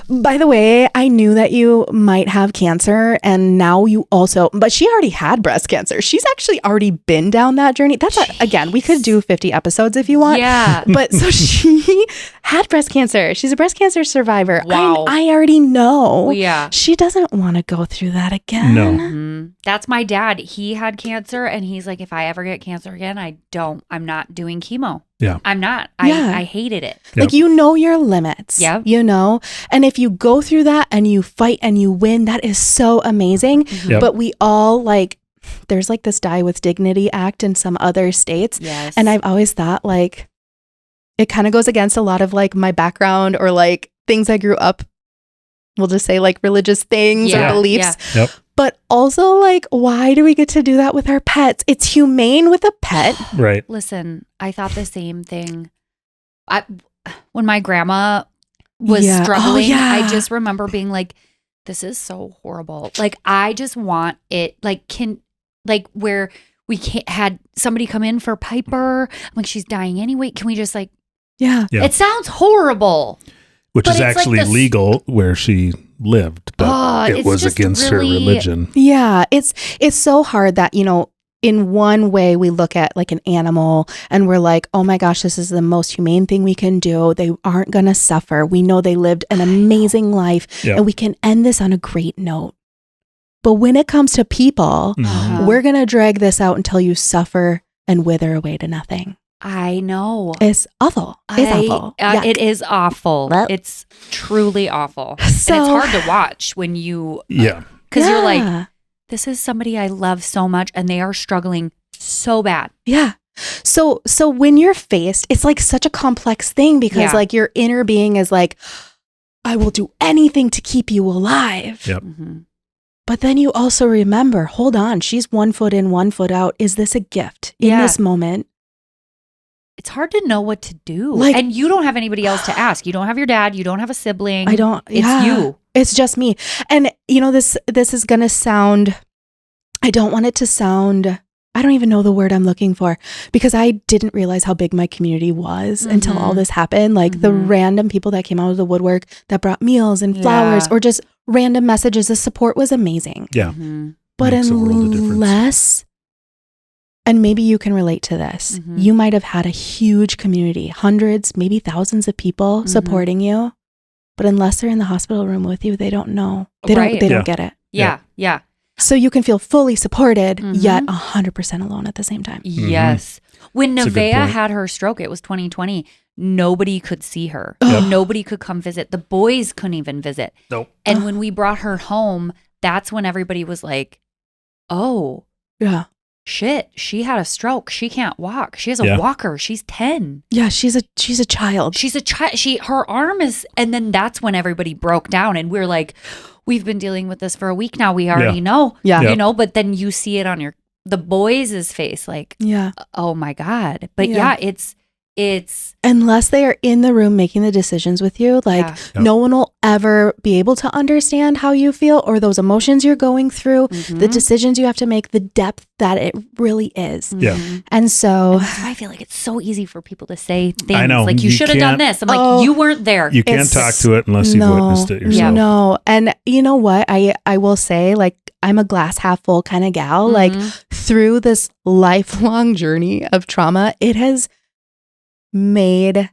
by the way, I knew that you might have cancer, and now you also, but she already had breast cancer. She's actually already been down that journey. That's again, we could do 50 episodes if you want. Yeah. But so she had breast cancer. She's a breast cancer survivor. Wow. I already know. Yeah. She doesn't want to go through that again. No. That's my dad. He had cancer, and he's like, if I ever get cancer again, I'm not doing chemo. Yeah. I'm not. Yeah. I hated it. Yep. Like, you know your limits. Yeah. You know? And if you go through that and you fight and you win, that is so amazing. Yep. But we all like, there's like this Die with Dignity Act in some other states. Yes. And I've always thought like, it kind of goes against a lot of like my background or like things I grew up, we'll just say like religious things or beliefs. Yep. But also like, why do we get to do that with our pets? It's humane with a pet. Right. Listen, I thought the same thing. When my grandma was struggling, I just remember being like, this is so horrible. Like, I just want it, where we had somebody come in for Piper. I'm like, she's dying anyway. Can we just like, Yeah. It sounds horrible. Which but is actually legal where she lived, but it was against her religion. Yeah. It's so hard that, you know, in one way we look at like an animal and we're like, oh my gosh, this is the most humane thing we can do. They aren't going to suffer. We know they lived an amazing life and we can end this on a great note. But when it comes to people, we're going to drag this out until you suffer and wither away to nothing. I know. It's awful. Awful. It is awful. It's truly awful. So, and it's hard to watch when you... Because you're like, this is somebody I love so much and they are struggling so bad. Yeah. So when you're faced, it's like such a complex thing because like your inner being is like, I will do anything to keep you alive. Yep. But then you also remember, hold on, she's 1 foot in, 1 foot out. Is this a gift in this moment? it's hard to know what to do. Like- and you don't have anybody else to ask. You don't have your dad. You don't have a sibling. I don't. It's you. It's just me. And this is gonna sound. I don't want it to sound. I don't even know the word I'm looking for, because I didn't realize how big my community was until all this happened. Like the random people that came out of the woodwork that brought meals and flowers or just random messages. The support was amazing. Yeah. But Makes a world of difference. unless, and maybe you can relate to this, you might have had a huge community, hundreds, maybe thousands of people supporting you. But unless they're in the hospital room with you, they don't know. They don't get it. Yeah. So you can feel fully supported, yet 100% alone at the same time. Yes. When That's a good Nevaeh point. had her stroke, it was 2020. Nobody could see her. Yep. Nobody could come visit. The boys couldn't even visit. Nope. And when we brought her home, that's when everybody was like, oh, Yeah. shit, she had a stroke. She can't walk. She has a walker. She's 10. Yeah, she's a child. She's a child. Her arm is, and then that's when everybody broke down and we're like, we've been dealing with this for a week now. We already know, but then you see it on the boys' face, like, oh my God. But it's unless they are in the room making the decisions with you, like no one will ever be able to understand how you feel or those emotions you're going through, the decisions you have to make, the depth that it really is. Yeah. And so that's why I feel like it's so easy for people to say things I know. like, you should have done this. I'm like, you weren't there. You can't talk to it unless you've witnessed it yourself. No. And you know what? I will say, like, I'm a glass half full kind of gal. Like through this lifelong journey of trauma, it has made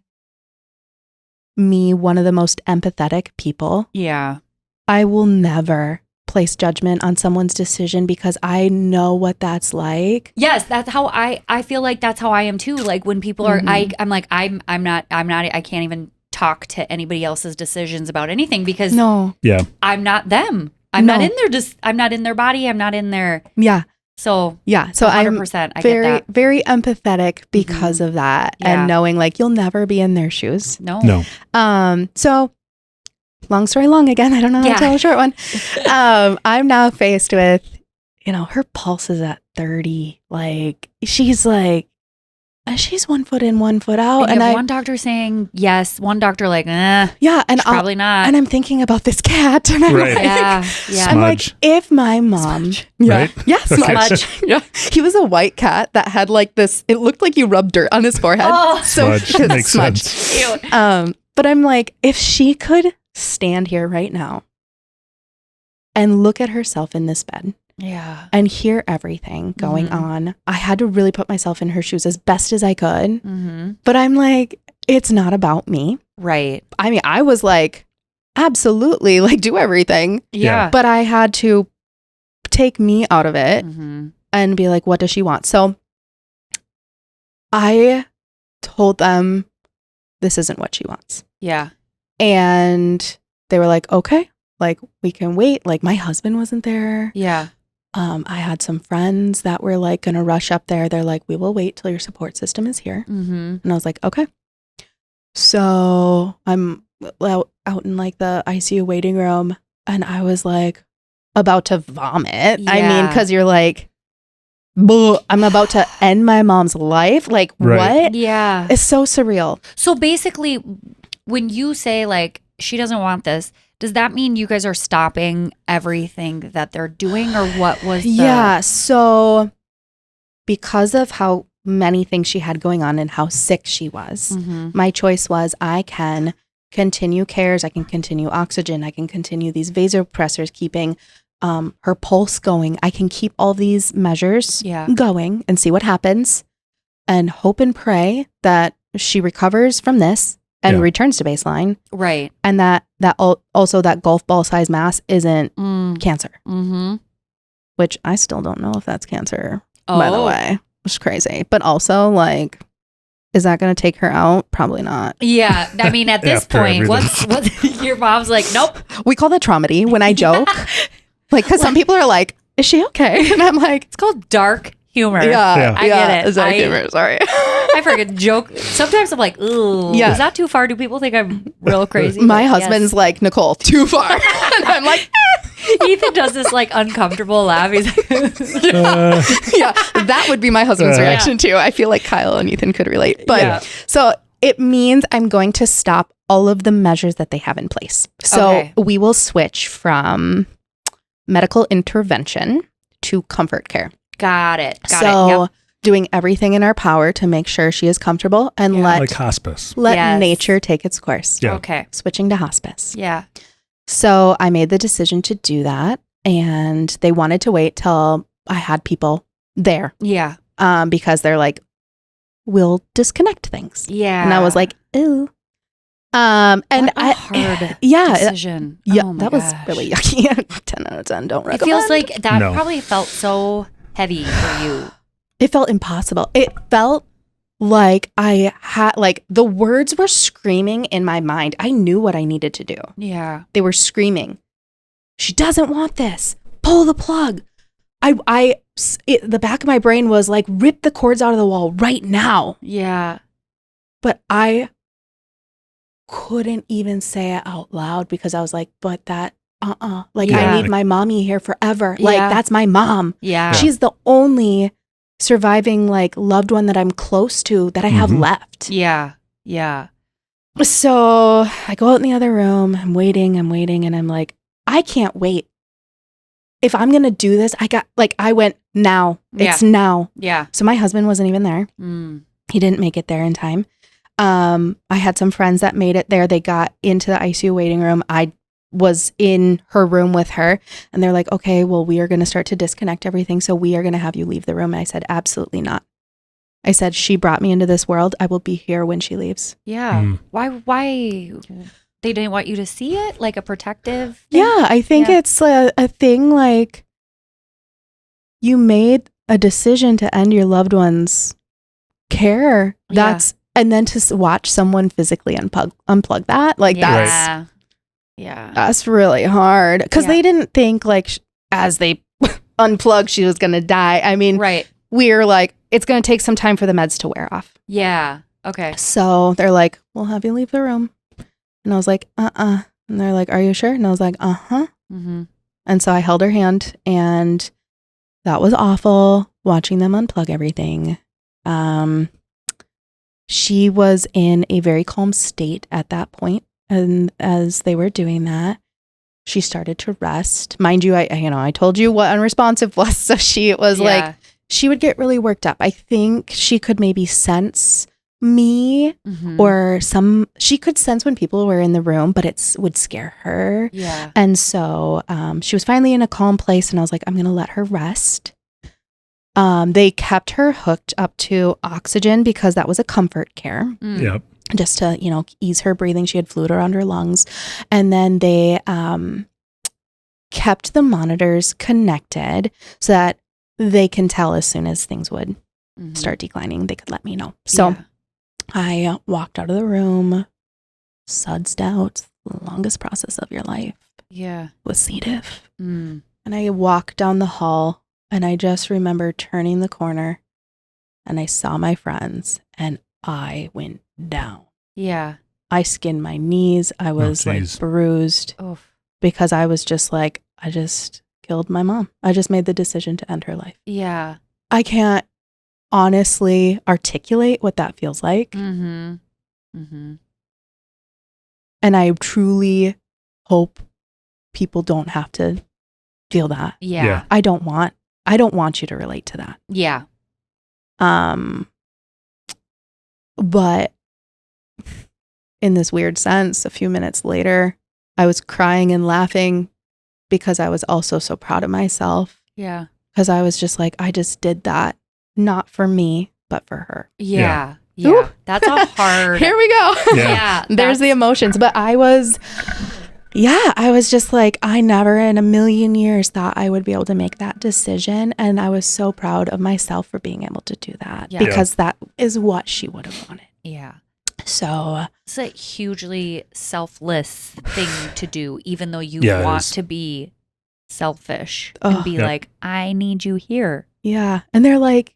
me one of the most empathetic people. Yeah. I will never place judgment on someone's decision because I know what that's like. Yes, that's how I feel like that's how I am too. Like when people are I'm like I'm not I can't even talk to anybody else's decisions about anything because I'm not them. I'm not in their I'm not in their body. I'm not in their So so 100%, I'm very, very empathetic because of that, and knowing like you'll never be in their shoes. No. So long story long again. I don't know how to tell a short one. I'm now faced with, her pulse is at 30. Like she's 1 foot in, 1 foot out, and one doctor saying yes, one doctor like, and probably not. And I'm thinking about this cat, and I'm like, I'm like, if my mom, Smudge, he was a white cat that had like this. It looked like you rubbed dirt on his forehead. Smudge makes sense. Cute. But I'm like, if she could stand here right now and look at herself in this bed. Yeah. And hear everything going on. I had to really put myself in her shoes as best as I could. But I'm like, it's not about me. Right. I mean, I was like, absolutely, like do everything. Yeah. But I had to take me out of it and be like, what does she want? So I told them this isn't what she wants. Yeah. And they were like, okay, like we can wait. Like my husband wasn't there. Yeah. I had some friends that were like going to rush up there. They're like, we will wait till your support system is here. And I was like, okay. So I'm out in like the ICU waiting room and I was like about to vomit. I mean, because you're like, I'm about to end my mom's life. Like what? Yeah. It's so surreal. So basically when you say like, she doesn't want this, does that mean you guys are stopping everything that they're doing or what was the... Yeah. So because of how many things she had going on and how sick she was, my choice was I can continue cares. I can continue oxygen. I can continue these vasopressors, keeping her pulse going. I can keep all these measures going and see what happens and hope and pray that she recovers from this and returns to baseline. Right. And that also that golf ball size mass isn't cancer. Which I still don't know if that's cancer, by the way. It's crazy. But also, like, is that going to take her out? Probably not. Yeah. I mean, at this point, what's your mom's like, nope. We call that traumedy when I joke. Like, because some people are like, is she okay? And I'm like, it's called dark humor. Yeah. I get it. It's dark humor. Sorry. I forget joke. Sometimes I'm like, ooh, is that too far? Do people think I'm real crazy? My husband's like, Nicole, too far. And I'm like, Ethan does this like uncomfortable laugh. He's like, Yeah, that would be my husband's reaction too. I feel like Kyle and Ethan could relate. But so it means I'm going to stop all of the measures that they have in place. So we will switch from medical intervention to comfort care. Got it. Doing everything in our power to make sure she is comfortable and like hospice. Let nature take its course. Yeah. Okay. Switching to hospice. Yeah. So I made the decision to do that, and they wanted to wait till I had people there. Yeah. Because they're like, we'll disconnect things. Yeah. And I was like, ooh. And what a hard decision. Yeah, oh that gosh. was really yucky. 10 out of 10. Don't recommend. It feels like that probably felt so heavy for you. It felt impossible. It felt like I had, like, the words were screaming in my mind. I knew what I needed to do. Yeah. They were screaming, she doesn't want this. Pull the plug. The back of my brain was like, rip the cords out of the wall right now. Yeah. But I couldn't even say it out loud because I was like, but that, like, I need my mommy here forever. Like, that's my mom. Yeah. She's the only surviving, like, loved one that I'm close to that I have left. Yeah. Yeah. So I go out in the other room. I'm waiting. And I'm like, I can't wait. If I'm going to do this, I went now. It's now. Yeah. So my husband wasn't even there. He didn't make it there in time. I had some friends that made it there. They got into the ICU waiting room. I was in her room with her, and they're like, okay, well, we are going to start to disconnect everything. So we are going to have you leave the room. And I said, absolutely not. I said, she brought me into this world. I will be here when she leaves. Yeah. Why? They didn't want you to see it? Like a protective thing? Yeah, I think it's a thing like you made a decision to end your loved one's care. And then to watch someone physically unplug that, like that's really hard. Because they didn't think, like, as they unplugged, she was going to die. I mean, we're like, it's going to take some time for the meds to wear off. Yeah. Okay. So they're like, we'll have you leave the room. And I was like, And they're like, are you sure? And I was like, And so I held her hand, and that was awful, watching them unplug everything. She was in a very calm state at that point. And as they were doing that, she started to rest. Mind you, I told you what unresponsive was. So she was like, she would get really worked up. I think she could maybe sense me or she could sense when people were in the room, but it would scare her. Yeah. And so she was finally in a calm place, and I was like, I'm going to let her rest. They kept her hooked up to oxygen because that was a comfort care. Yep. Just to, ease her breathing. She had fluid around her lungs. And then they kept the monitors connected so that they can tell as soon as things would start declining, they could let me know. So I walked out of the room, sudsed out, the longest process of your life. Yeah. With C. diff. And I walked down the hall, and I just remember turning the corner, and I saw my friends, and I went down. Yeah. I skinned my knees. I was bruised because I was just like, I just killed my mom. I just made the decision to end her life. Yeah. I can't honestly articulate what that feels like. And I truly hope people don't have to feel that. Yeah. I don't want you to relate to that. Yeah. But in this weird sense, a few minutes later, I was crying and laughing because I was also so proud of myself. Yeah. Because I was just like, I just did that, not for me, but for her. Yeah. Yeah. That's a hard. Here we go. Yeah. There's the emotions. But I was just like, I never in a million years thought I would be able to make that decision. And I was so proud of myself for being able to do that because that is what she would have wanted. Yeah. So it's a hugely selfless thing to do, even though you want to be selfish and be like, I need you here. Yeah. And they're like,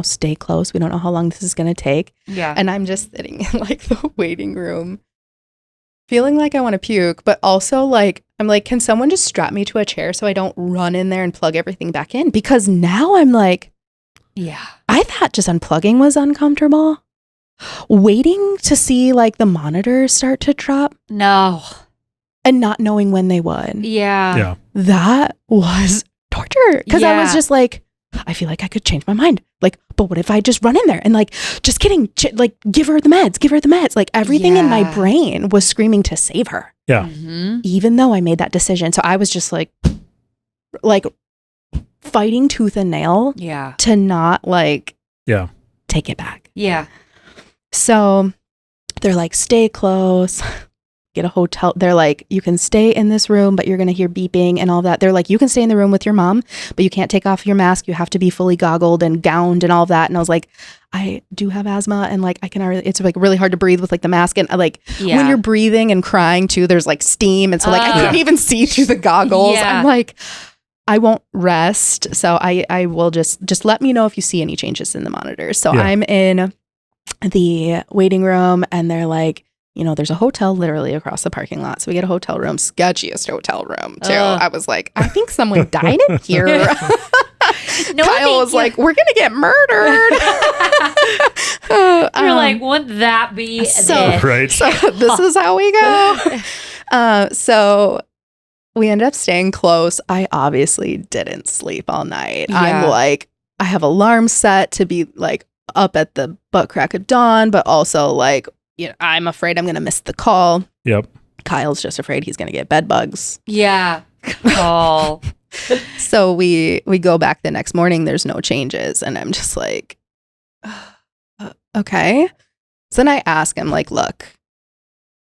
stay close. We don't know how long this is going to take. Yeah. And I'm just sitting in like the waiting room, feeling like I want to puke, but also like, I'm like, can someone just strap me to a chair so I don't run in there and plug everything back in? Because now I'm like, Yeah. I thought just unplugging was uncomfortable. Waiting to see like the monitors start to drop No. and not knowing when they would. Yeah. That was torture. Because I was Yeah. just like, I feel like I could change my mind. Like, but what if I just run in there and like, just kidding, like give her the meds. Like everything in my Yeah. brain was screaming to save her. Yeah. Mhm. Even though I made that decision. So I was just like fighting tooth and nail Yeah. to not like Yeah. take it back. Yeah. So they're like, stay close, get a hotel. They're like, you can stay in this room, but you're going to hear beeping and all that. They're like, you can stay in the room with your mom, but you can't take off your mask. You have to be fully goggled and gowned and all of that. And I was like, I do have asthma and like, I can already, it's like really hard to breathe with like the mask. And like Yeah. when you're breathing and crying too, there's like steam. And so like, I couldn't even see through the goggles. Yeah. I'm like, I won't rest. So I will just let me know if you see any changes in the monitors. So Yeah. I'm in the waiting room and they're like, you know, there's a hotel literally across the parking lot. So we get a hotel room, sketchiest hotel room too. Ugh. I was like, I think someone died in here. No, Kyle thank was you. like, we're going to get murdered. You're like, wouldn't that be so- it? Right. So this is how we go. So we ended up staying close. I obviously didn't sleep all night. Yeah. I'm like, I have alarms set to be like up at the butt crack of dawn, but also like, you know, I'm afraid I'm going to miss the call. Yep. Kyle's just afraid he's going to get bed bugs. Yeah. Oh. So we go back the next morning. There's no changes. And I'm just like, okay. So then I ask him like, look,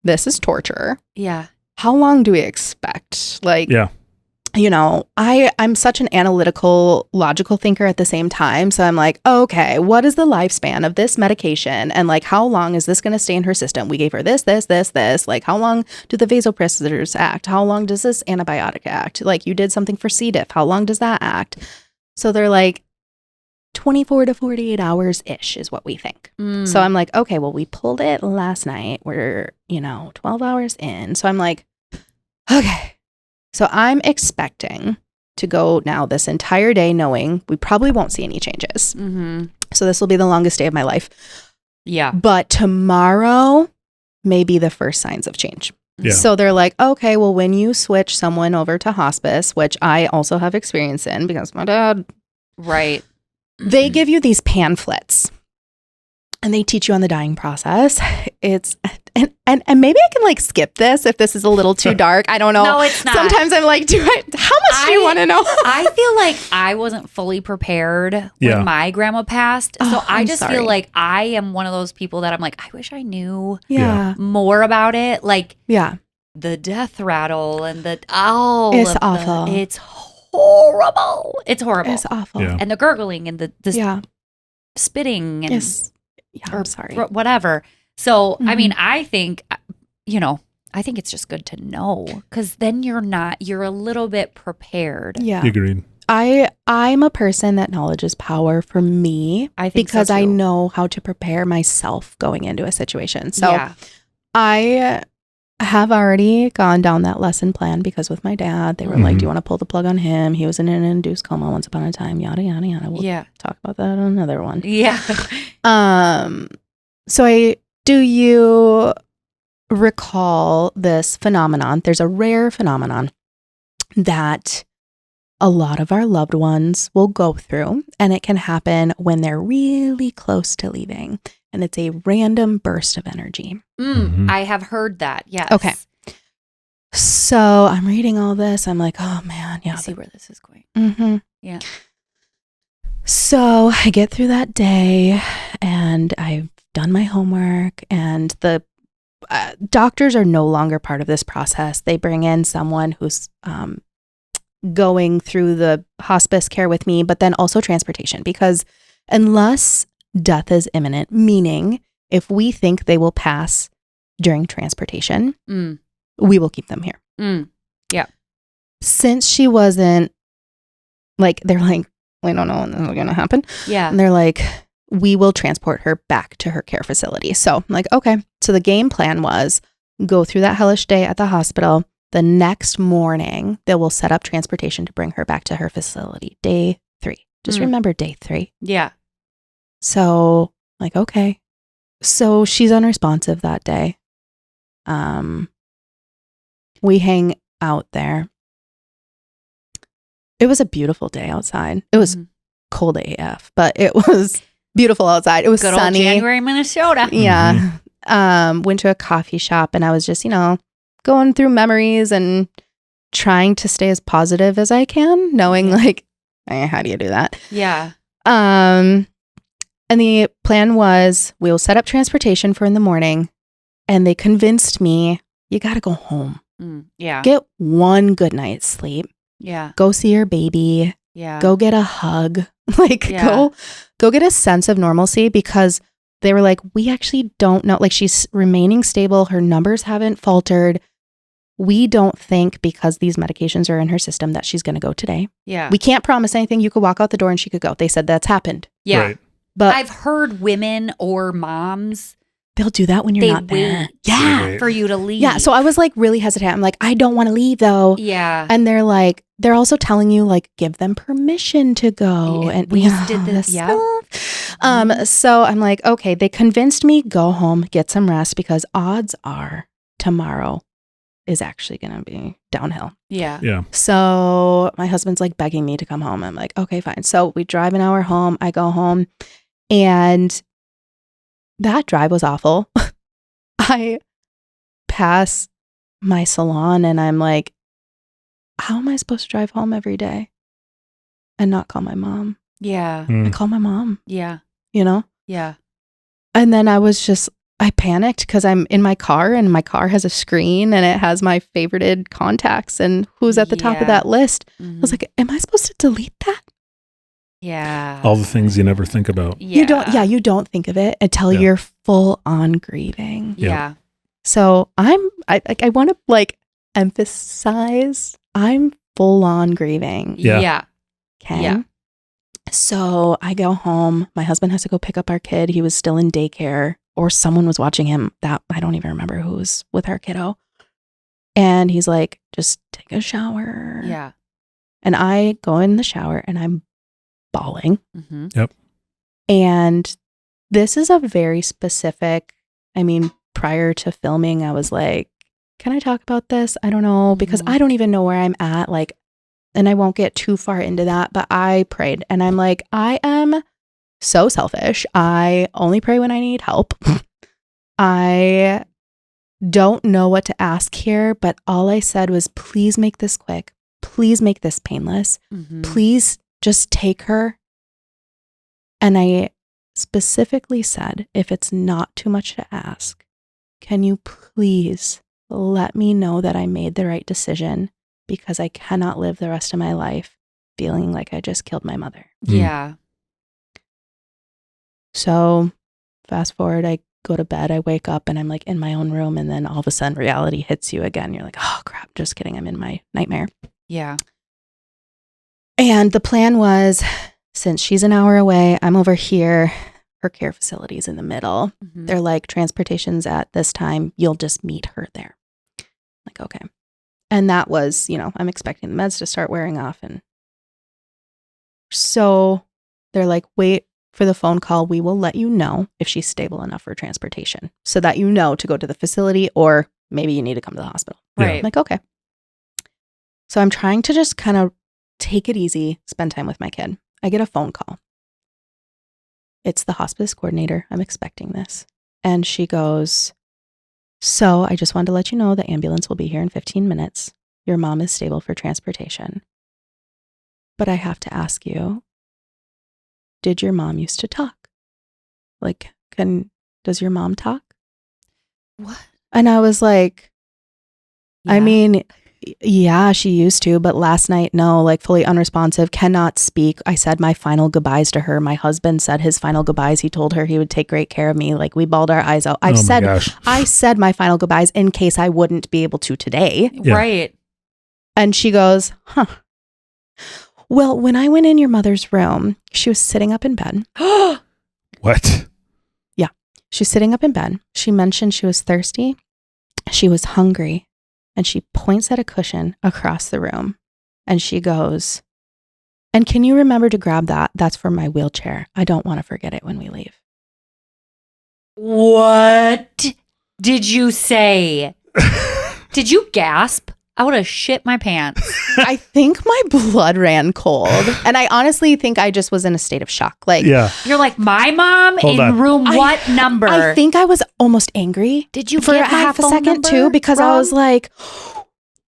this is torture. Yeah. How long do we expect? Like, Yeah. you know, I'm such an analytical, logical thinker at the same time. So I'm like, okay, what is the lifespan of this medication? And like, how long is this going to stay in her system? We gave her this. Like, how long do the vasopressors act? How long does this antibiotic act? Like, you did something for C. diff. How long does that act? So they're like, 24 to 48 hours-ish is what we think. Mm. So I'm like, okay, well, we pulled it last night. We're, 12 hours in. So I'm like, okay. So I'm expecting to go now this entire day knowing we probably won't see any changes. Mm-hmm. So this will be the longest day of my life. Yeah. But tomorrow may be the first signs of change. Yeah. So they're like, okay, well, when you switch someone over to hospice, which I also have experience in because my dad, Right. they give you these pamphlets and they teach you on the dying process. It's and maybe I can like skip this if this is a little too dark. I don't know. No, it's not. Sometimes I'm like, how much do you want to know? I feel like I wasn't fully prepared Yeah. when my grandma passed. So Oh, I I'm just sorry. feel like I am one of those people that I'm like, I wish I knew Yeah. more about it. Like Yeah. the death rattle and it's awful. It's horrible. It's horrible. It's awful. Yeah. And the gurgling and the Yeah. spitting and Yes. Yeah. or I'm sorry. whatever. So, I Mhm. mean, I think, I think it's just good to know because then you're a little bit prepared. Yeah. Agreed. I'm a person that knowledge is power for me I think because so I too. know how to prepare myself going into a situation. So yeah. I have already gone down that lesson plan because with my dad, they were like, Mhm. do you want to pull the plug on him? He was in an induced coma once upon a time, yada, yada, yada. We'll Yeah. talk about that on another one. Yeah. So do you recall this phenomenon? There's a rare phenomenon that a lot of our loved ones will go through, and it can happen when they're really close to leaving, and it's a random burst of energy. Mhm. I have heard that. Yes. Okay. So I'm reading all this. I'm like, oh man, I yeah. see where this is going. Mm-hmm. Yeah. So I get through that day and I've done my homework, and the doctors are no longer part of this process. They bring in someone who's going through the hospice care with me, but then also transportation, because unless death is imminent, meaning if we think they will pass during transportation, Mm. we will keep them here. Mm. Since she wasn't like, they're like, we don't know when this is going to happen. Yeah. And they're like, we will transport her back to her care facility. So I'm like, okay. So the game plan was go through that hellish day at the hospital. The next morning, they will set up transportation to bring her back to her facility. Day 3. Just remember day 3. Yeah. So, like, okay. So she's unresponsive that day. We hang out there. It was a beautiful day outside. It was cold AF, but it was beautiful outside. It was Good sunny. old January, Minnesota. Yeah. Went to a coffee shop and I was just, going through memories and trying to stay as positive as I can, knowing like, how do you do that? Yeah. And the plan was we will set up transportation for in the morning, and they convinced me, you got to go home. Yeah. Get one good night's sleep. Yeah. Go see your baby. Yeah. Go get a hug. Like go get a sense of normalcy, because they were like, we actually don't know. Like, she's remaining stable. Her numbers haven't faltered. We don't think, because these medications are in her system, that she's going to go today. Yeah. We can't promise anything. You could walk out the door and she could go. They said that's happened. Yeah. Right. But I've heard women or moms, they'll do that when you're not there. wait Yeah. for you to leave. Yeah. So I was like really hesitant. I'm like, I don't want to leave though. Yeah. And they're like, they're also telling you like, give them permission to go. And we did this. Yeah. So I'm like, okay, they convinced me, go home, get some rest, because odds are tomorrow is actually going to be downhill. Yeah. Yeah. So my husband's like begging me to come home. I'm like, okay, fine. So we drive an hour home. I go home, and that drive was awful. I pass my salon and I'm like, how am I supposed to drive home every day and not call my mom? Yeah. I call my mom, Yeah. Yeah. And then I panicked because I'm in my car and my car has a screen and it has my favorited contacts and who's at the top of that list. I was like, am I supposed to delete that? Yeah. All the things you never think about. Yeah. You don't think of it until you're full on grieving. Yeah. So I want to like emphasize, I'm full on grieving. Yeah. Yeah. Okay. Yeah. So I go home. My husband has to go pick up our kid. He was still in daycare, or someone was watching him. That I don't even remember who was with our kiddo. And he's like, just take a shower. Yeah. And I go in the shower and I'm bawling. Mm-hmm. Yep. And this is a very specific, prior to filming, I was like, can I talk about this? I don't know, because I don't even know where I'm at. Like, and I won't get too far into that, but I prayed and I'm like, I am so selfish. I only pray when I need help. I don't know what to ask here, but all I said was, please make this quick. Please make this painless. Please just take her. And I specifically said, if it's not too much to ask, can you please let me know that I made the right decision, because I cannot live the rest of my life feeling like I just killed my mother. Yeah. So fast forward, I go to bed, I wake up and I'm like in my own room, and then all of a sudden reality hits you again. You're like, oh crap, just kidding. I'm in my nightmare. Yeah. And the plan was, since she's an hour away, I'm over here. Her care facility's in the middle. They're like, transportation's at this time. You'll just meet her there. Like, okay. And that was, I'm expecting the meds to start wearing off. And so they're like, wait for the phone call. We will let you know if she's stable enough for transportation, so that you know to go to the facility, or maybe you need to come to the hospital. Right. I'm like, okay. So I'm trying to just kind of take it easy, spend time with my kid. I get a phone call. It's the hospice coordinator. I'm expecting this. And she goes, so I just wanted to let you know the ambulance will be here in 15 minutes. Your mom is stable for transportation. But I have to ask you, did your mom used to talk? Like, does your mom talk? What? And I was like, Yeah. Yeah, she used to, but last night, no, like fully unresponsive, cannot speak. I said my final goodbyes to her. My husband said his final goodbyes. He told her he would take great care of me. Like, we bawled our eyes out. I said my final goodbyes in case I wouldn't be able to today. Yeah. Right. And she goes, huh. Well, when I went in your mother's room, she was sitting up in bed. What? Yeah. She's sitting up in bed. She mentioned she was thirsty. She was hungry, and she points at a cushion across the room, and she goes, "And can you remember to grab that? That's for my wheelchair. I don't want to forget it when we leave." What did you say? Did you gasp? I would have shit my pants. I think my blood ran cold. And I honestly think I just was in a state of shock. Like, Yeah. You're like, my mom Hold in on. room what number? I think I was almost angry. Did you for get a my half a phone second number too? Because I wrong? was like,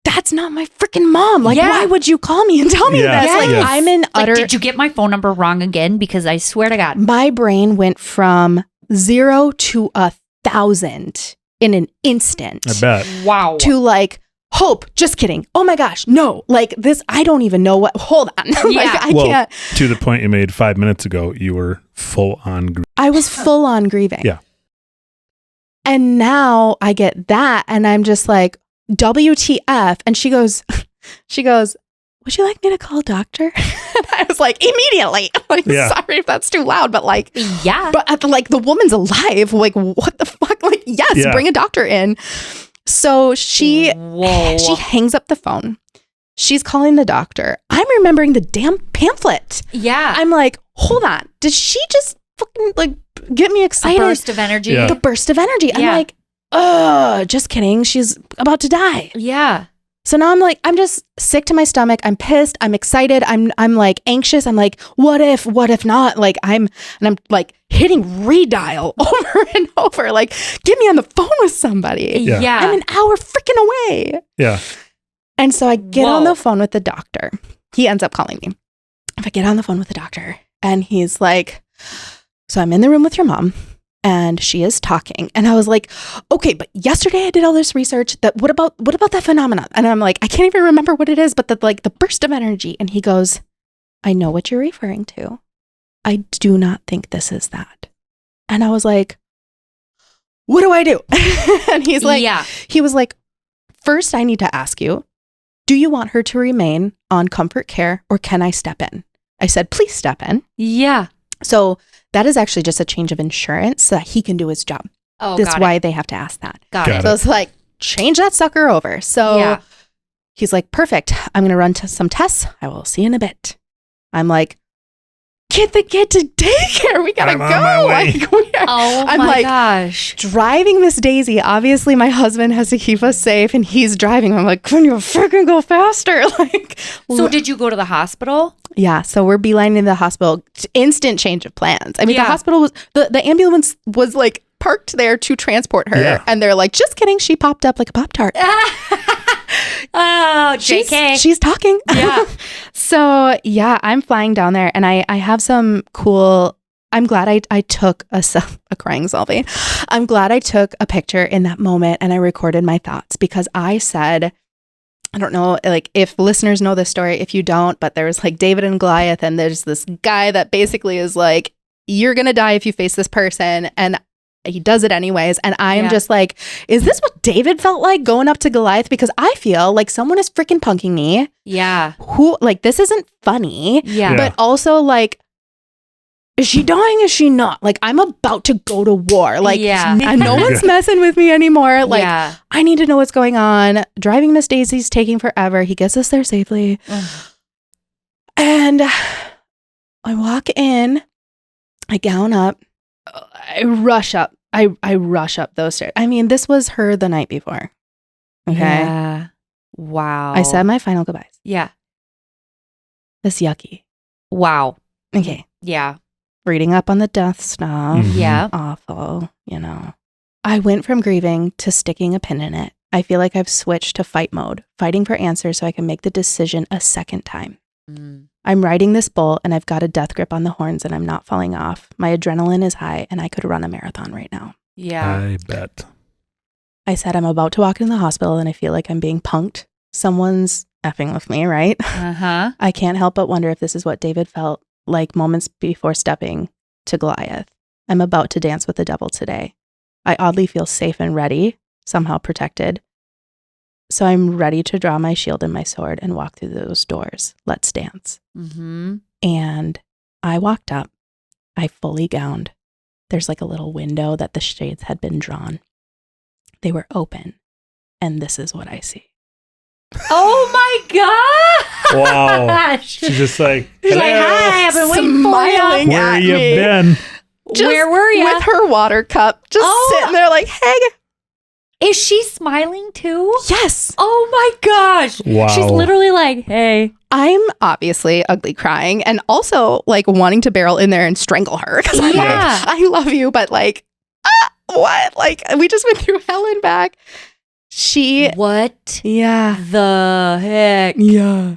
that's not my freaking mom. Like, Yeah. why would you call me and tell me Yeah. this? Like, Yes. I'm in Like, utter. did you get my phone number wrong again? Because I swear to God. My brain went from 0 to 1,000 in an instant. I bet. Wow. To like, Hope, just kidding. Oh my gosh, no. Like this, I don't even know what. Hold on. Like, Yeah. I Well, can't. to the point you made 5 minutes ago, you were full on. I was full on grieving. Yeah. And now I get that, and I'm just like, WTF? And she goes, would you like me to call a doctor? And I was like, immediately. Like, Yeah. sorry if that's too loud, but like, Yeah. but like the woman's alive. Like, what the fuck? Like, yes, Yeah. bring a doctor in. So she Whoa. hangs up the phone. She's calling the doctor. I'm remembering the damn pamphlet. Yeah. I'm like, hold on. Did she just fucking like get me A excited? burst of energy. Yeah. The burst of energy. I'm Yeah. like, just kidding. She's about to die. Yeah. So now I'm like, I'm just sick to my stomach. I'm pissed. I'm excited. I'm like anxious. I'm like, what if not? Like I'm like hitting redial over and over. Like, get me on the phone with somebody. Yeah. Yeah. I'm an hour freaking away. Yeah. And so I get on Whoa. the phone with the doctor. He ends up calling me. If I get on the phone with the doctor and he's like, so I'm in the room with your mom and she is talking. And I was like, okay, but yesterday I did all this research that what about that phenomenon? And I'm like, I can't even remember what it is, but the burst of energy. And he goes, I know what you're referring to. I do not think this is that. And I was like, what do I do? And he's like, yeah. he was like, first I need to ask you, do you want her to remain on comfort care or can I step in? I said, please step in. Yeah. So that is actually just a change of insurance so that he can do his job. Oh, That's got why it. they have to ask that. Got Got it. So it's like, change that sucker over. So Yeah. he's like, perfect. I'm going to run some tests. I will see you in a bit. I'm like, get the kid to daycare. We got to I'm go. on my way. Like, we are, Oh I'm my like, gosh. driving Miss Daisy. Obviously, my husband has to keep us safe and he's driving. I'm like, can you freaking go faster? Like, So did you go to the hospital? yeah. So we're beelining the hospital. Instant change of plans. I mean, Yeah. the hospital was, the ambulance was like parked there to transport her. Yeah. And they're like, just kidding. She popped up like a Pop-Tart. Oh, JK. She's talking. Yeah. So yeah, I'm flying down there and I have some cool, I'm glad I took a crying selfie. I'm glad I took a picture in that moment and I recorded my thoughts because I said, I don't know, like if listeners know this story, if you don't, but there's like David and Goliath and there's this guy that basically is like, you're going to die if you face this person. And he does it anyways. And I am Yeah. just like, is this what David felt like going up to Goliath? Because I feel like someone is freaking punking me. Yeah. Who, like, this isn't funny. Yeah. Yeah. But also, like, is she dying? Is she not? Like, I'm about to go to war. Like, Yeah. no one's messing with me anymore. Like, yeah. I need to know what's going on. Driving Miss Daisy's taking forever. He gets us there safely. And I walk in, I gown up, I rush up. I rush up those stairs. I mean, this was her the night before. Okay. Yeah. Wow. I said my final goodbyes. Yeah. It's yucky. Wow. Okay. Yeah. Reading up on the death stuff. Mhm. Yeah. Awful, you know. I went from grieving to sticking a pin in it. I feel like I've switched to fight mode, fighting for answers so I can make the decision a second time. Mm. I'm riding this bull and I've got a death grip on the horns and I'm not falling off. My adrenaline is high and I could run a marathon right now. Yeah. I bet. I said I'm about to walk in the hospital and I feel like I'm being punked. Someone's effing with me, right? Uh-huh. I can't help but wonder if this is what David felt like moments before stepping to Goliath. I'm about to dance with the devil today. I oddly feel safe and ready, somehow protected. So I'm ready to draw my shield and my sword and walk through those doors. Let's dance. Mm-hmm. And I walked up. I fully gowned. There's like a little window that the shades had been drawn. They were open. and this is what I see. Oh my gosh. Wow. She's just like, She's like, hi, I've been waiting for you. Smiling where at you me. been? Where were you? With her water cup, just sitting there like, hey. Is she smiling too? Yes. Oh my gosh. Wow. She's literally like, hey. I'm obviously ugly crying and also like wanting to barrel in there and strangle her. Because I'm like, Yeah. I love you, but like, what? Like, we just went through hell and back. What Yeah. the heck? Yeah.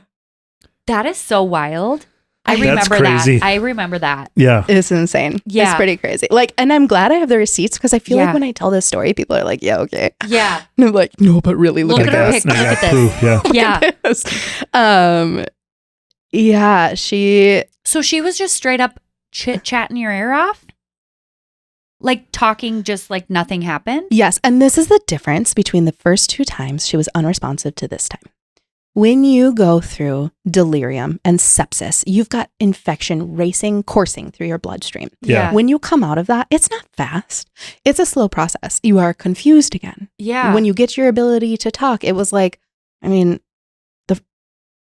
That is so wild. I That's remember crazy. that. I remember that. Yeah. It's insane. Yeah. It's pretty crazy. Like, and I'm glad I have the receipts because I feel Yeah. like when I tell this story, people are like, yeah, okay. Yeah. And I'm like, no, but really, look Look at at her this. pic- I look got at this. proof. Yeah. Yeah. This. Yeah, she, So she was just straight up chit-chatting your ear off? Like talking just like nothing happened? yes. And this is the difference between the first 2 times she was unresponsive to this time. When you go through delirium and sepsis, you've got infection coursing through your bloodstream. Yeah. When you come out of that, it's not fast. It's a slow process. You are confused again. Yeah. When you get your ability to talk, it was like, I mean, the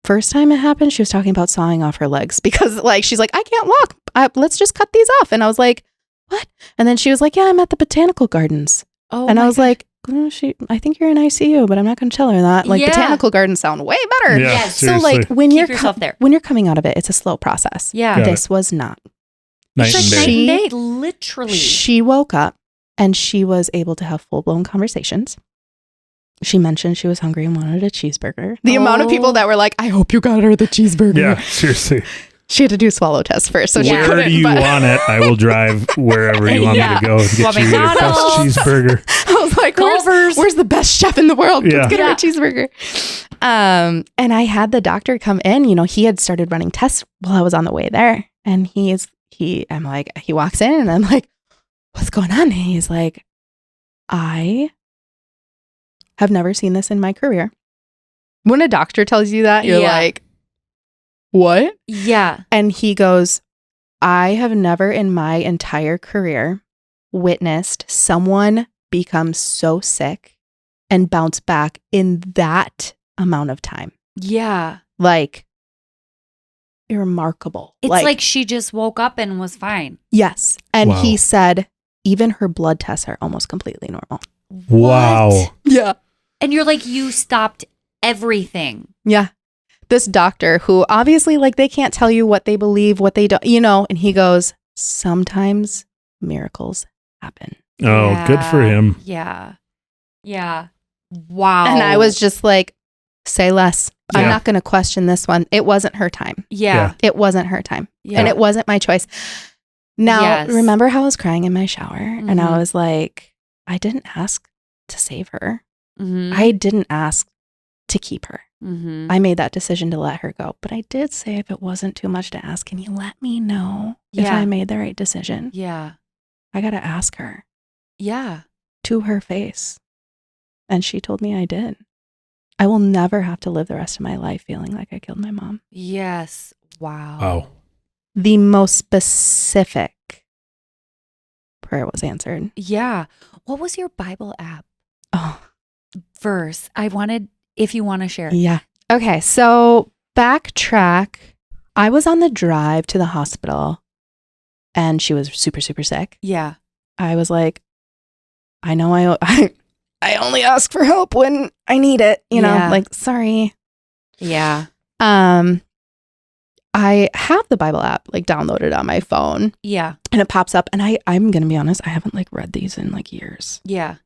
first time it happened, she was talking about sawing off her legs because like, she's like, I can't walk. Let's just cut these off. And I was like, what? And then she was like, yeah, I'm at the botanical gardens. Oh, And I my was gosh. like, I think you're in ICU, but I'm not going to tell her that. Like Yeah. botanical gardens sound way better. Yeah. Yes. So Seriously. like when Keep you're yourself there. when you're coming out of it, it's a slow process. Yeah. Got This was not. Night It's and like day. night and day, literally. She woke up and she was able to have full-blown conversations. She mentioned she was hungry and wanted a cheeseburger. The amount of people Oh. that were like, I hope you got her the cheeseburger. Yeah. Seriously. She had to do a swallow test first, so she Yeah. Where couldn't. do you but want it? I will drive wherever you want Yeah. me to go and get Want you your best McDonald's? cheeseburger. I was like, Culver's. where's the best chef in the world? Yeah. Let's get her Yeah. a cheeseburger. And I had the doctor come in. You know, he had started running tests while I was on the way there. And he walks in and I'm like, what's going on? And he's like, I have never seen this in my career. When a doctor tells you that, you're Yeah. like, what? Yeah. And he goes, I have never in my entire career witnessed someone become so sick and bounce back in that amount of time. Yeah. Like, remarkable. It's like she just woke up and was fine. yes. And Wow. he said, even her blood tests are almost completely normal. Wow. What? Yeah. And you're like, you stopped everything. Yeah. This doctor who obviously, like, they can't tell you what they believe, what they don't, you know, and he goes, sometimes miracles happen. Oh, good for him. Yeah. Yeah. Wow. And I was just like, say less. I'm Yeah. not going to question this one. It wasn't her time. Yeah. It wasn't her time. Yeah. And it wasn't my choice. Now, Yes. remember how I was crying in my shower? And Mhm. I was like, I didn't ask to save her. Mhm. I didn't ask to keep her. Mhm. I made that decision to let her go. But I did say, if it wasn't too much to ask, can you let me know if Yeah. I made the right decision? Yeah. I got to ask her Yeah. to her face. And she told me I did. I will never have to live the rest of my life feeling like I killed my mom. Yes. Wow. Wow. The most specific prayer was answered. Yeah. What was your Bible app Oh, verse? I wanted, if you want to share. yeah. Okay, so backtrack. I was on the drive to the hospital and she was super, super sick. Yeah. I was like, I know I only ask for help when I need it, you know, Yeah. like, sorry. Yeah. I have the Bible app like downloaded on my phone Yeah. and it pops up and I'm going to be honest, I haven't like read these in like years. Yeah.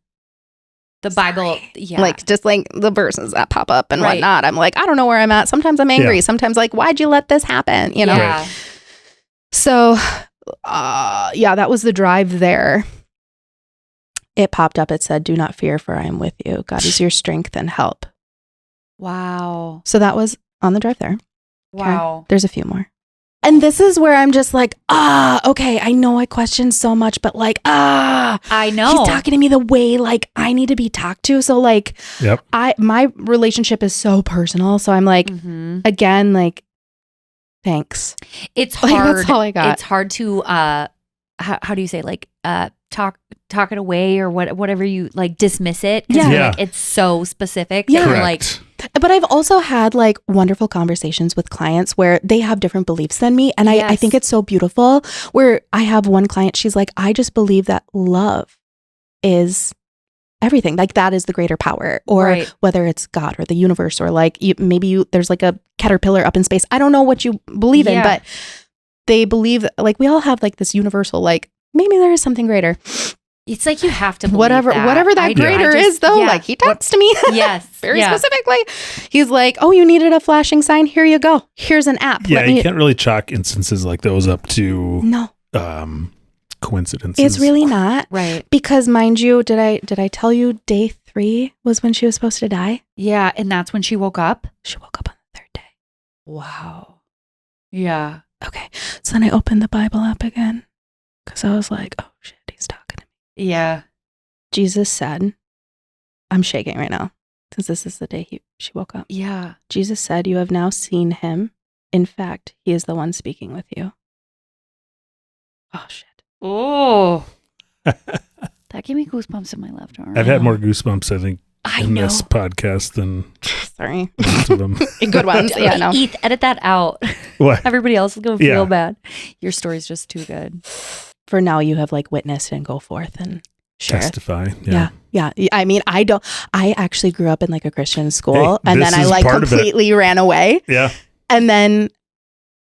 The Bible. Sorry. Yeah. Like just like the verses that pop up and Right. whatnot. I'm like, I don't know where I'm at. Sometimes I'm angry. Yeah. Sometimes like, why'd you let this happen? You know? Yeah. So, yeah, that was the drive there. It popped up. It said, do not fear, for I am with you. God is your strength and help. Wow. So that was on the drive there. Wow. There's a few more. And this is where I'm just like, okay, I know I questioned so much, but like, I know. he's talking to me the way like I need to be talked to. So like, Yep. my relationship is so personal. So I'm like, Mhm. again, like, thanks. It's Like, hard. that's all I got. It's hard to how do you say, like, talk it away or whatever you like dismiss it. Yeah. Like, it's so specific. Yeah. You're like, But I've also had like wonderful conversations with clients where they have different beliefs than me. And I think it's so beautiful where I have one client, she's like, I just believe that love is everything. Like that is the greater power, or whether it's God or the universe, or like there's like a caterpillar up in space. I don't know what you believe in, but they believe like we all have like this universal, like maybe there is something greater. It's like you have to believe whatever that greater is though. Like he talks to me. Yes. Very specifically. He's like, oh, you needed a flashing sign. Here you go. Here's an app. Yeah. You can't really chalk instances like those up to coincidences. It's really not. Right. Because mind you, did I tell you day 3 was when she was supposed to die? Yeah. And that's when she woke up? She woke up on the 3rd day. Wow. Yeah. Okay. So then I opened the Bible app again because I was like, oh shit, he's talking to me. Yeah. Jesus said, I'm shaking right now because this is the day she woke up. Yeah. Jesus said, you have now seen him. In fact, he is the one speaking with you. Oh shit. Oh. That gave me goosebumps in my left arm. I've had more goosebumps, I think, in this podcast than sorry. most of them. Good ones. Yeah, no. Eth, edit that out. What? Everybody else is going to feel bad. Your story's just too good. For now, you have like witnessed and go forth and share. Testify. Yeah. I mean, I actually grew up in like a Christian school and then I like completely ran away. Yeah. And then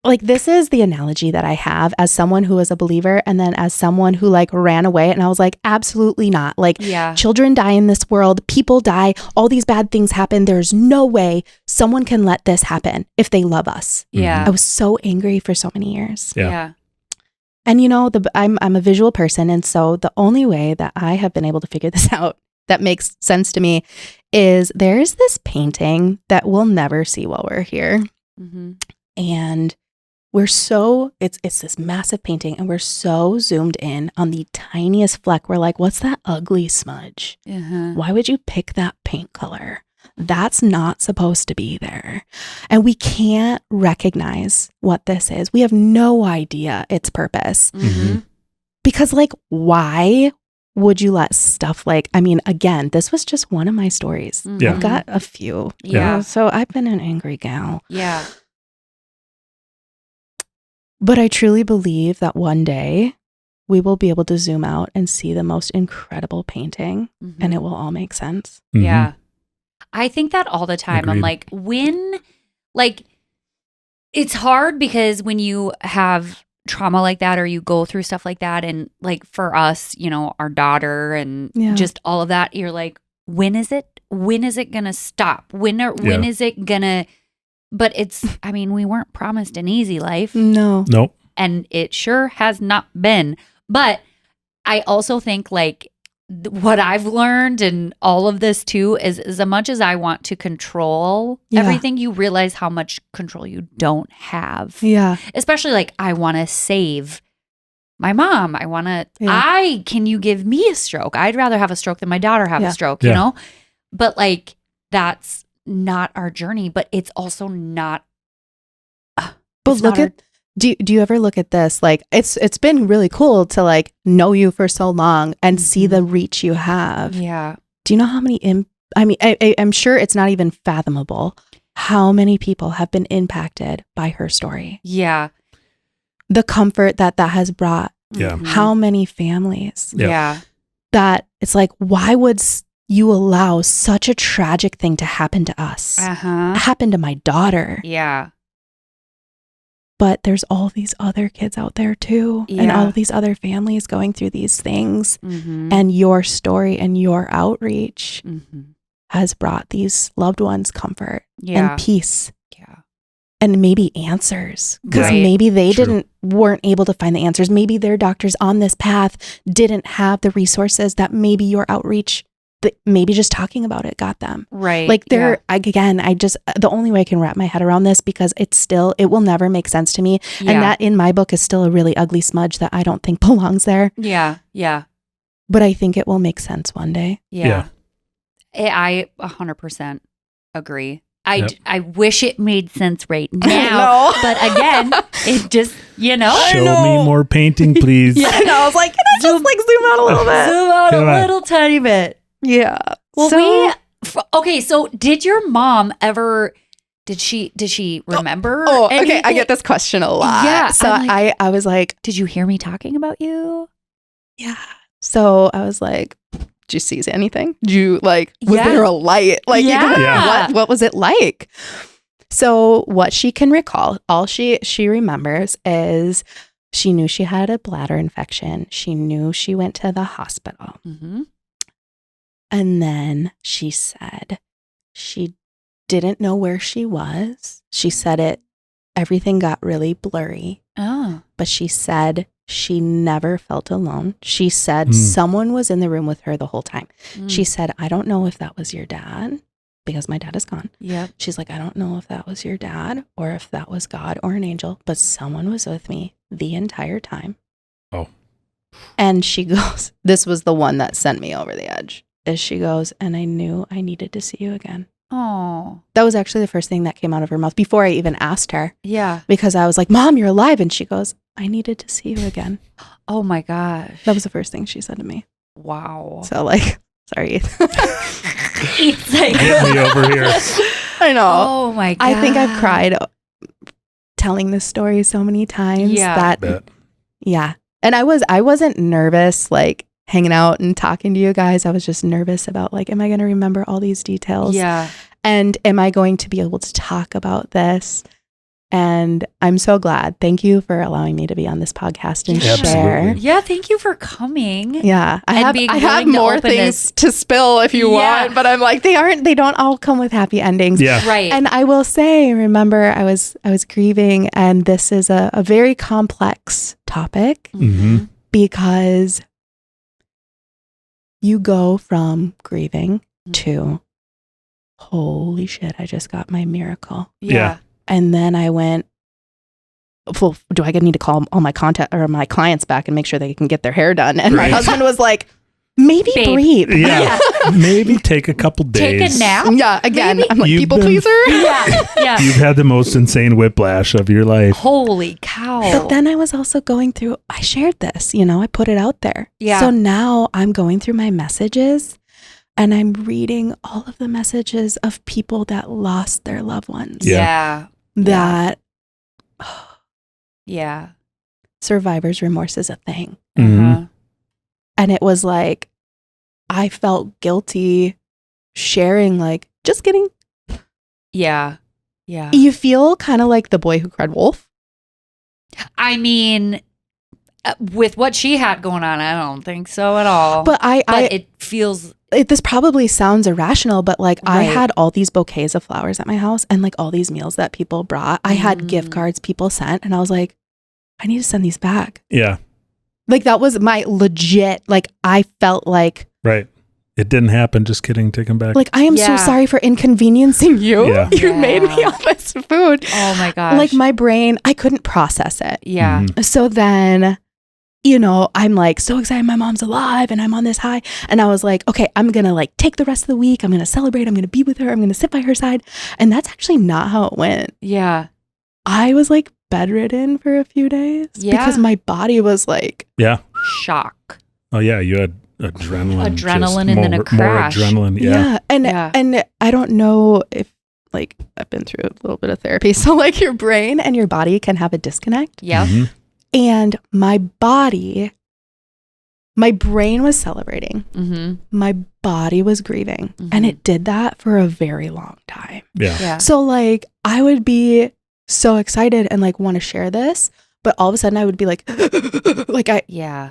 like, this is the analogy that I have as someone who is a believer and then as someone who like ran away. And I was like, absolutely not. Like children die in this world. People die. All these bad things happen. There's no way someone can let this happen if they love us. Yeah. I was so angry for so many years. Yeah. And you know, I'm a visual person. And so the only way that I have been able to figure this out that makes sense to me is there's this painting that we'll never see while we're here. Mm-hmm. And it's this massive painting and we're so zoomed in on the tiniest fleck. We're like, what's that ugly smudge? Uh-huh. Why would you pick that paint color? That's not supposed to be there. And we can't recognize what this is. We have no idea its purpose. Mm-hmm. Because like, why would you let stuff like, I mean, again, this was just one of my stories. Mm-hmm. I've got a few. Yeah. So I've been an angry gal. Yeah. But I truly believe that one day we will be able to zoom out and see the most incredible painting and it will all make sense. Mm-hmm. Yeah. I think that all the time. Agreed. I'm like, it's hard because when you have trauma like that or you go through stuff like that, and like for us, you know, our daughter and just all of that, you're like, when is it gonna stop? When is it gonna? But I mean, we weren't promised an easy life. No. Nope. And it sure has not been. But I also think like what I've learned and all of this too is as much as I want to control everything, you realize how much control you don't have. Yeah. Especially like I want to save my mom. I want to, can you give me a stroke? I'd rather have a stroke than my daughter have a stroke, you know? But like, that's not our journey, but it's also not. But do you ever look at this? Like it's been really cool to like know you for so long and see the reach you have. Yeah. Do you know how many, I'm sure it's not even fathomable how many people have been impacted by her story. Yeah. The comfort that has brought. Yeah. How many families. Yeah. That it's like, why would you allow such a tragic thing to happen to us? Uh-huh. It happened to my daughter. Yeah. But there's all these other kids out there too. Yeah. And all these other families going through these things. Mm-hmm. And your story and your outreach has brought these loved ones comfort and peace. Yeah. And maybe answers. Because maybe they weren't able to find the answers. Maybe their doctors on this path didn't have the resources that maybe your outreach, maybe just talking about it got them. Right. Like the only way I can wrap my head around this, because it will never make sense to me. Yeah. And that in my book is still a really ugly smudge that I don't think belongs there. Yeah. Yeah. But I think it will make sense one day. Yeah. I 100% agree. I wish it made sense right now. But again, it just, Show me more painting, please. Yeah, I know. I was like, can I Just like zoom out a little bit. Zoom out Come a on. little tiny bit. Yeah. Well, okay. So, did your mom ever? Did she remember? Oh, okay. I anything? get this question a lot. Yeah, So I'm like- I was like, Did you hear me talking about you? yeah. So I was like, did you see anything? Did you like, was Yeah. there a light? Like, Yeah. what was it like? So what she can recall, all she remembers is she knew she had a bladder infection. She knew she went to the hospital. Mm-hmm. And then she said she didn't know where she was. She said everything got really blurry. Oh. But she said she never felt alone. She said someone was in the room with her the whole time. She said, I don't know if that was your dad because my dad is gone. Yep. She's like, I don't know if that was your dad or if that was God or an angel, but someone was with me the entire time. Oh. And she goes, this was the one that sent me over the edge. Is she goes, and I knew I needed to see you again. Oh. That was actually the first thing that came out of her mouth before I even asked her. Yeah. Because I was like, Mom, you're alive. And she goes, I needed to see you again. Oh my gosh. That was the first thing she said to me. Wow. So like, sorry. It's like, Get me over here. I know. oh my god. I think I've cried telling this story so many times Yeah. that, yeah. And I wasn't nervous, like hanging out and talking to you guys. I was just nervous about like, am I going to remember all these details? Yeah. And am I going to be able to talk about this? And I'm so glad. Thank you for allowing me to be on this podcast and Yeah. share. Absolutely. Yeah. Thank you for coming. Yeah, I And have being I have willing to more open things to spill if you Yeah. want, but I'm like they don't all come with happy endings. Yeah. Right. And I will say, remember, I was grieving, and this is a very complex topic Mhm. because you go from grieving to holy shit, I just got my miracle. Yeah. And then I went, well, do I need to call all my contact or my clients back and make sure they can get their hair done? And Right. my husband was like, maybe Babe. breathe. Yeah. Maybe take a couple days. Take a nap. Yeah, again, Maybe. I'm like, You've people been- pleaser. Yeah. Yeah. You've had the most insane whiplash of your life. Holy cow. But then I was also going through, I shared this, I put it out there. Yeah. So now I'm going through my messages and I'm reading all of the messages of people that lost their loved ones. Yeah. That Yeah. survivor's remorse is a thing. Mhm. Uh-huh. And it was like, I felt guilty sharing, like, just kidding. Yeah. Yeah. You feel kind of like the boy who cried wolf. I mean, with what she had going on, I don't think so at all. But it feels this probably sounds irrational, but like I Right. had all these bouquets of flowers at my house and like all these meals that people brought. I had gift cards people sent, and I was like, I need to send these back. Yeah. Like that was my legit, like I felt like Right. It didn't happen. Just kidding. Take them back. I am so Yeah. sorry for inconveniencing you. Yeah. You made me Yeah. all this food. oh my gosh. Like my brain, I couldn't process it. yeah. Mhm. So then, I'm like so excited my mom's alive and I'm on this high. And I was like, okay, I'm going to like take the rest of the week. I'm going to celebrate. I'm going to be with her. I'm going to sit by her side. And that's actually not how it went. Yeah. I was like bedridden for a few days Yeah. because my body was like, Yeah. Shock. Oh yeah. You had adrenaline. just Adrenaline and then a more crash. adrenaline. Yeah. And, Yeah. and I don't know if like I've been through a little bit of therapy. So like your brain and your body can have a disconnect. Yeah. Mhm. And my brain was celebrating. Mm-hmm. My body was grieving. Mhm. And it did that for a very long time. Yeah. Yeah. So like I would be so excited and like want to share this, but all of a sudden I would be like, Yeah.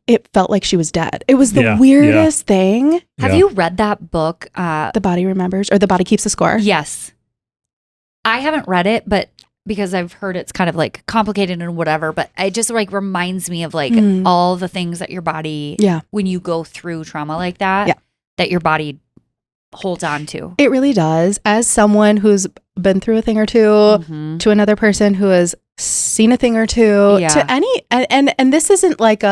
it felt like she was dead. It was the Yeah, weirdest thing. Have Yeah. you read that book? The body remembers, or the body keeps the score. Yes. I haven't read it, but because I've heard it's kind of like complicated and whatever, but it just like reminds me of like Mm. all the things that your body, Yeah. when you go through trauma like that, Yeah. that your body holds on to. It really does. As someone who's been through a thing or two, Mhm. to another person who has seen a thing or two, Yeah. to any, and this isn't like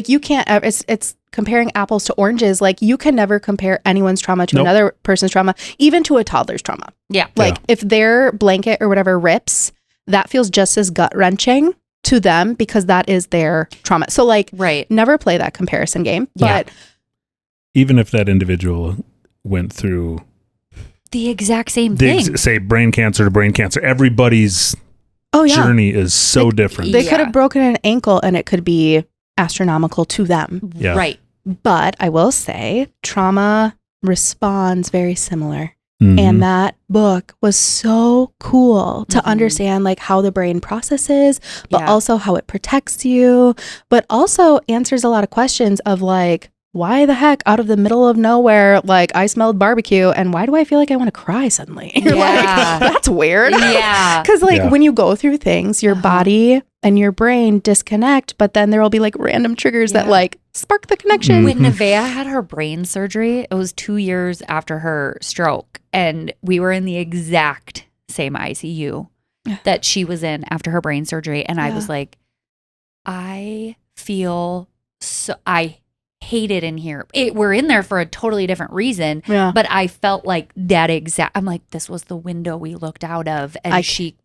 you can't, it's comparing apples to oranges. Like you can never compare anyone's trauma to Nope. another person's trauma, even to a toddler's trauma. Yeah. Like if their blanket or whatever rips, that feels just as gut wrenching to them because that is their trauma. So like, never play that comparison game. But even if that individual went through the exact same thing, say brain cancer to brain cancer, everybody's journey is so different. They could have broken an ankle and it could be astronomical to them. Yeah. Right. But I will say trauma responds very similar. Mm-hmm. And that book was so cool to understand like how the brain processes, but also how it protects you, but also answers a lot of questions of like, why the heck out of the middle of nowhere, like I smelled barbecue and why do I feel like I want to cry suddenly? You're like, that's weird. Yeah. Because like when you go through things, your body and your brain disconnect, but then there will be like random triggers that like spark the connection. When Nevaeh had her brain surgery, it was 2 years after her stroke. And we were in the exact same ICU that she was in after her brain surgery. And I was like, I feel so, I hate it in here. We're in there for a totally different reason. Yeah. But I felt like that exact, I'm like, this was the window we looked out of. And she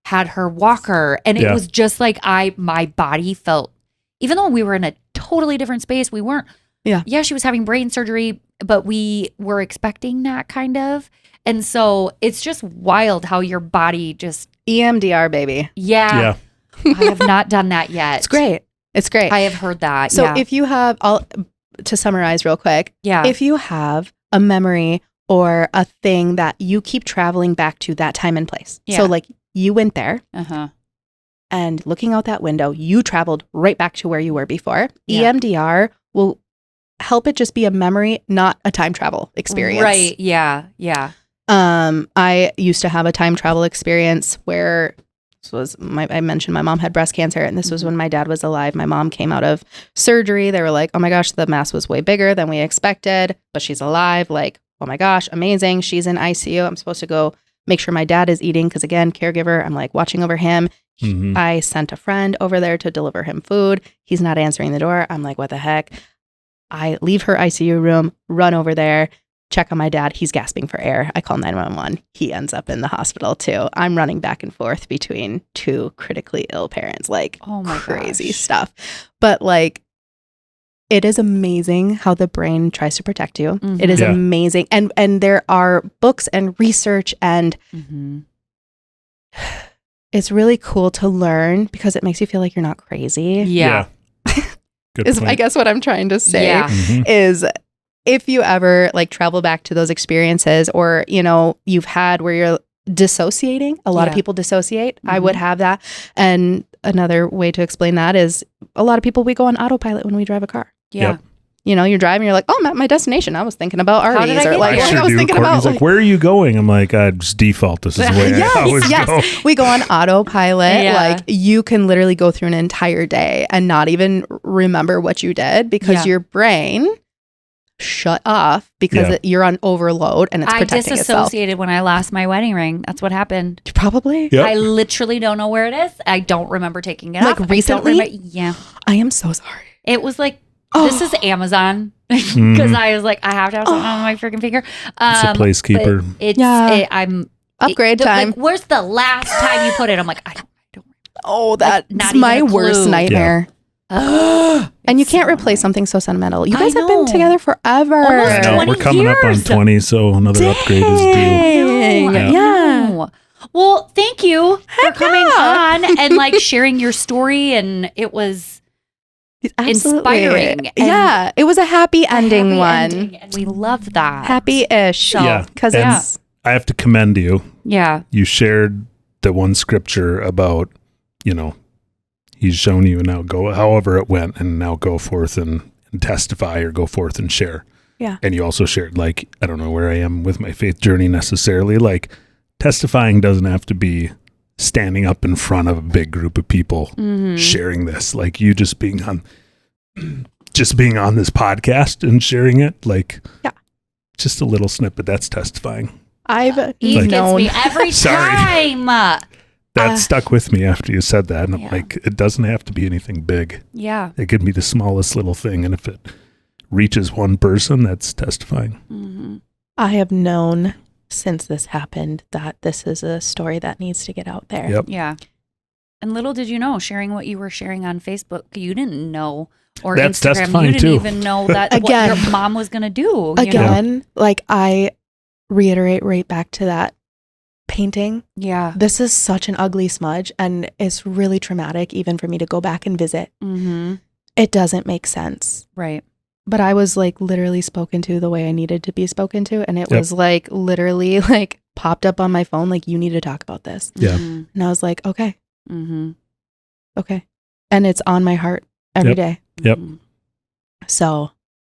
had her walker. And it was just like my body felt, even though we were in a totally different space, we weren't, she was having brain surgery, but we were expecting that kind of. And so it's just wild how your body just. EMDR, baby. Yeah. I have not done that yet. It's great. It's great. I have heard that. So if you have, to summarize real quick, if you have a memory or a thing that you keep traveling back to that time and place. So like you went there and looking out that window, you traveled right back to where you were before. EMDR will help it just be a memory, not a time travel experience. Right. Yeah. Yeah. I used to have a time travel experience where I mentioned my mom had breast cancer, and this was when my dad was alive. My mom came out of surgery. They were like, oh my gosh, the mass was way bigger than we expected, but she's alive. Like, oh my gosh, amazing. She's in ICU. I'm supposed to go make sure my dad is eating because, again, caregiver, I'm like watching over him. I sent a friend over there to deliver him food. He's not answering the door. I'm like, what the heck? I leave her ICU room, run over there, check on my dad. He's gasping for air. I call 911. He ends up in the hospital too. I'm running back and forth between two critically ill parents, like crazy stuff. But like, it is amazing how the brain tries to protect you. It is amazing. And there are books and research and it's really cool to learn because it makes you feel like you're not crazy. Yeah. Is I guess what I'm trying to say is if you ever like travel back to those experiences or, you know, you've had where you're dissociating, a lot of people dissociate. I would have that. And another way to explain that is a lot of people, we go on autopilot when we drive a car. Yeah. Yep. You know, you're driving, you're like, oh, I'm at my destination. I was thinking about Arby's or like, I was thinking about like, where are you going? I'm like, I just default. This is the way I always go. We go on autopilot. Like you can literally go through an entire day and not even remember what you did because your brain shut off because you're on overload and it's protecting itself. I disassociated when I lost my wedding ring. That's what happened. Probably. Yep. I literally don't know where it is. I don't remember taking it like off. Recently? Yeah. I am so sorry. It was like, this is Amazon because I was like, I have to have something on my freaking finger. It's a placekeeper. I'm upgrade time. Like, where's the last time you put it? I'm like, I don't. Oh, that's my worst nightmare. And you can't replace something so sentimental. You guys have been together forever. Almost 20 we're coming up on 20, so another upgrade is due. Yeah. Well, thank you for coming on and like sharing your story, and it was inspiring. Yeah, it was a happy ending one. And we love that. Happy-ish. So, because I have to commend you. Yeah. You shared the one scripture about, you know, he's shown you and now go, however it went, and now go forth and testify or go forth and share. Yeah. And you also shared, like, I don't know where I am with my faith journey necessarily. Like, testifying doesn't have to be standing up in front of a big group of people sharing this. Like, you just being on this podcast and sharing it, like, just a little snippet, that's testifying. He gets me every time. That stuck with me after you said that. And I'm like, it doesn't have to be anything big. Yeah. It could be the smallest little thing. And if it reaches one person, that's testifying. I have known since this happened that this is a story that needs to get out there. Yep. Yeah. And little did you know, sharing what you were sharing on Facebook, you didn't know, or That's Instagram, testifying you didn't too. even know that Again. what your mom was going to do. you know? Again, like I reiterate right back to that painting. Yeah. This is such an ugly smudge, and it's really traumatic even for me to go back and visit. Mm-hmm. It doesn't make sense. Right. But I was like literally spoken to the way I needed to be spoken to. And it Yep. was like literally like popped up on my phone, like, you need to talk about this. Yeah. Mm-hmm. And I was like, okay, Mm-hmm. okay. And it's on my heart every Yep. day. Yep. So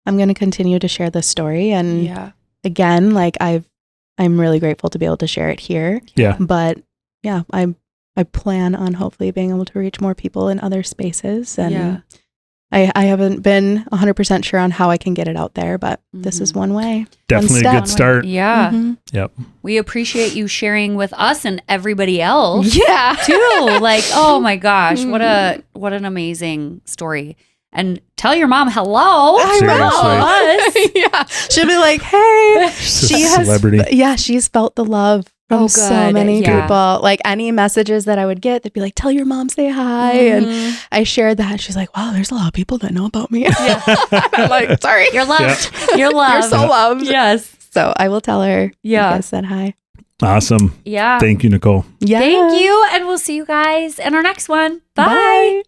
I'm going to continue to share this story. And Yeah. again, like I'm really grateful to be able to share it here. Yeah. But yeah, I plan on hopefully being able to reach more people in other spaces. And Yeah. I haven't been 100% sure on how I can get it out there, but this is one way. Definitely a step. good start. Yeah. Mhm. Yep. We appreciate you sharing with us and everybody else Yeah. too. Like, oh my gosh, what an amazing story. And tell your mom hello. I from Seriously. us. Yeah. She'll be like, hey, She's a she has, celebrity. yeah, she's felt the love from Oh, so good. many Yeah. people. Like any messages that I would get, they'd be like, tell your mom, say hi. And Mhm. I shared that. She's like, wow, there's a lot of people that know about me. I'm like, sorry. You're loved. You're loved. You're so loved. Yes. So I will tell her. Yeah. You guys said hi. Awesome. Yeah. Thank you, Nicole. Yeah. Thank you. And we'll see you guys in our next one. Bye. Bye.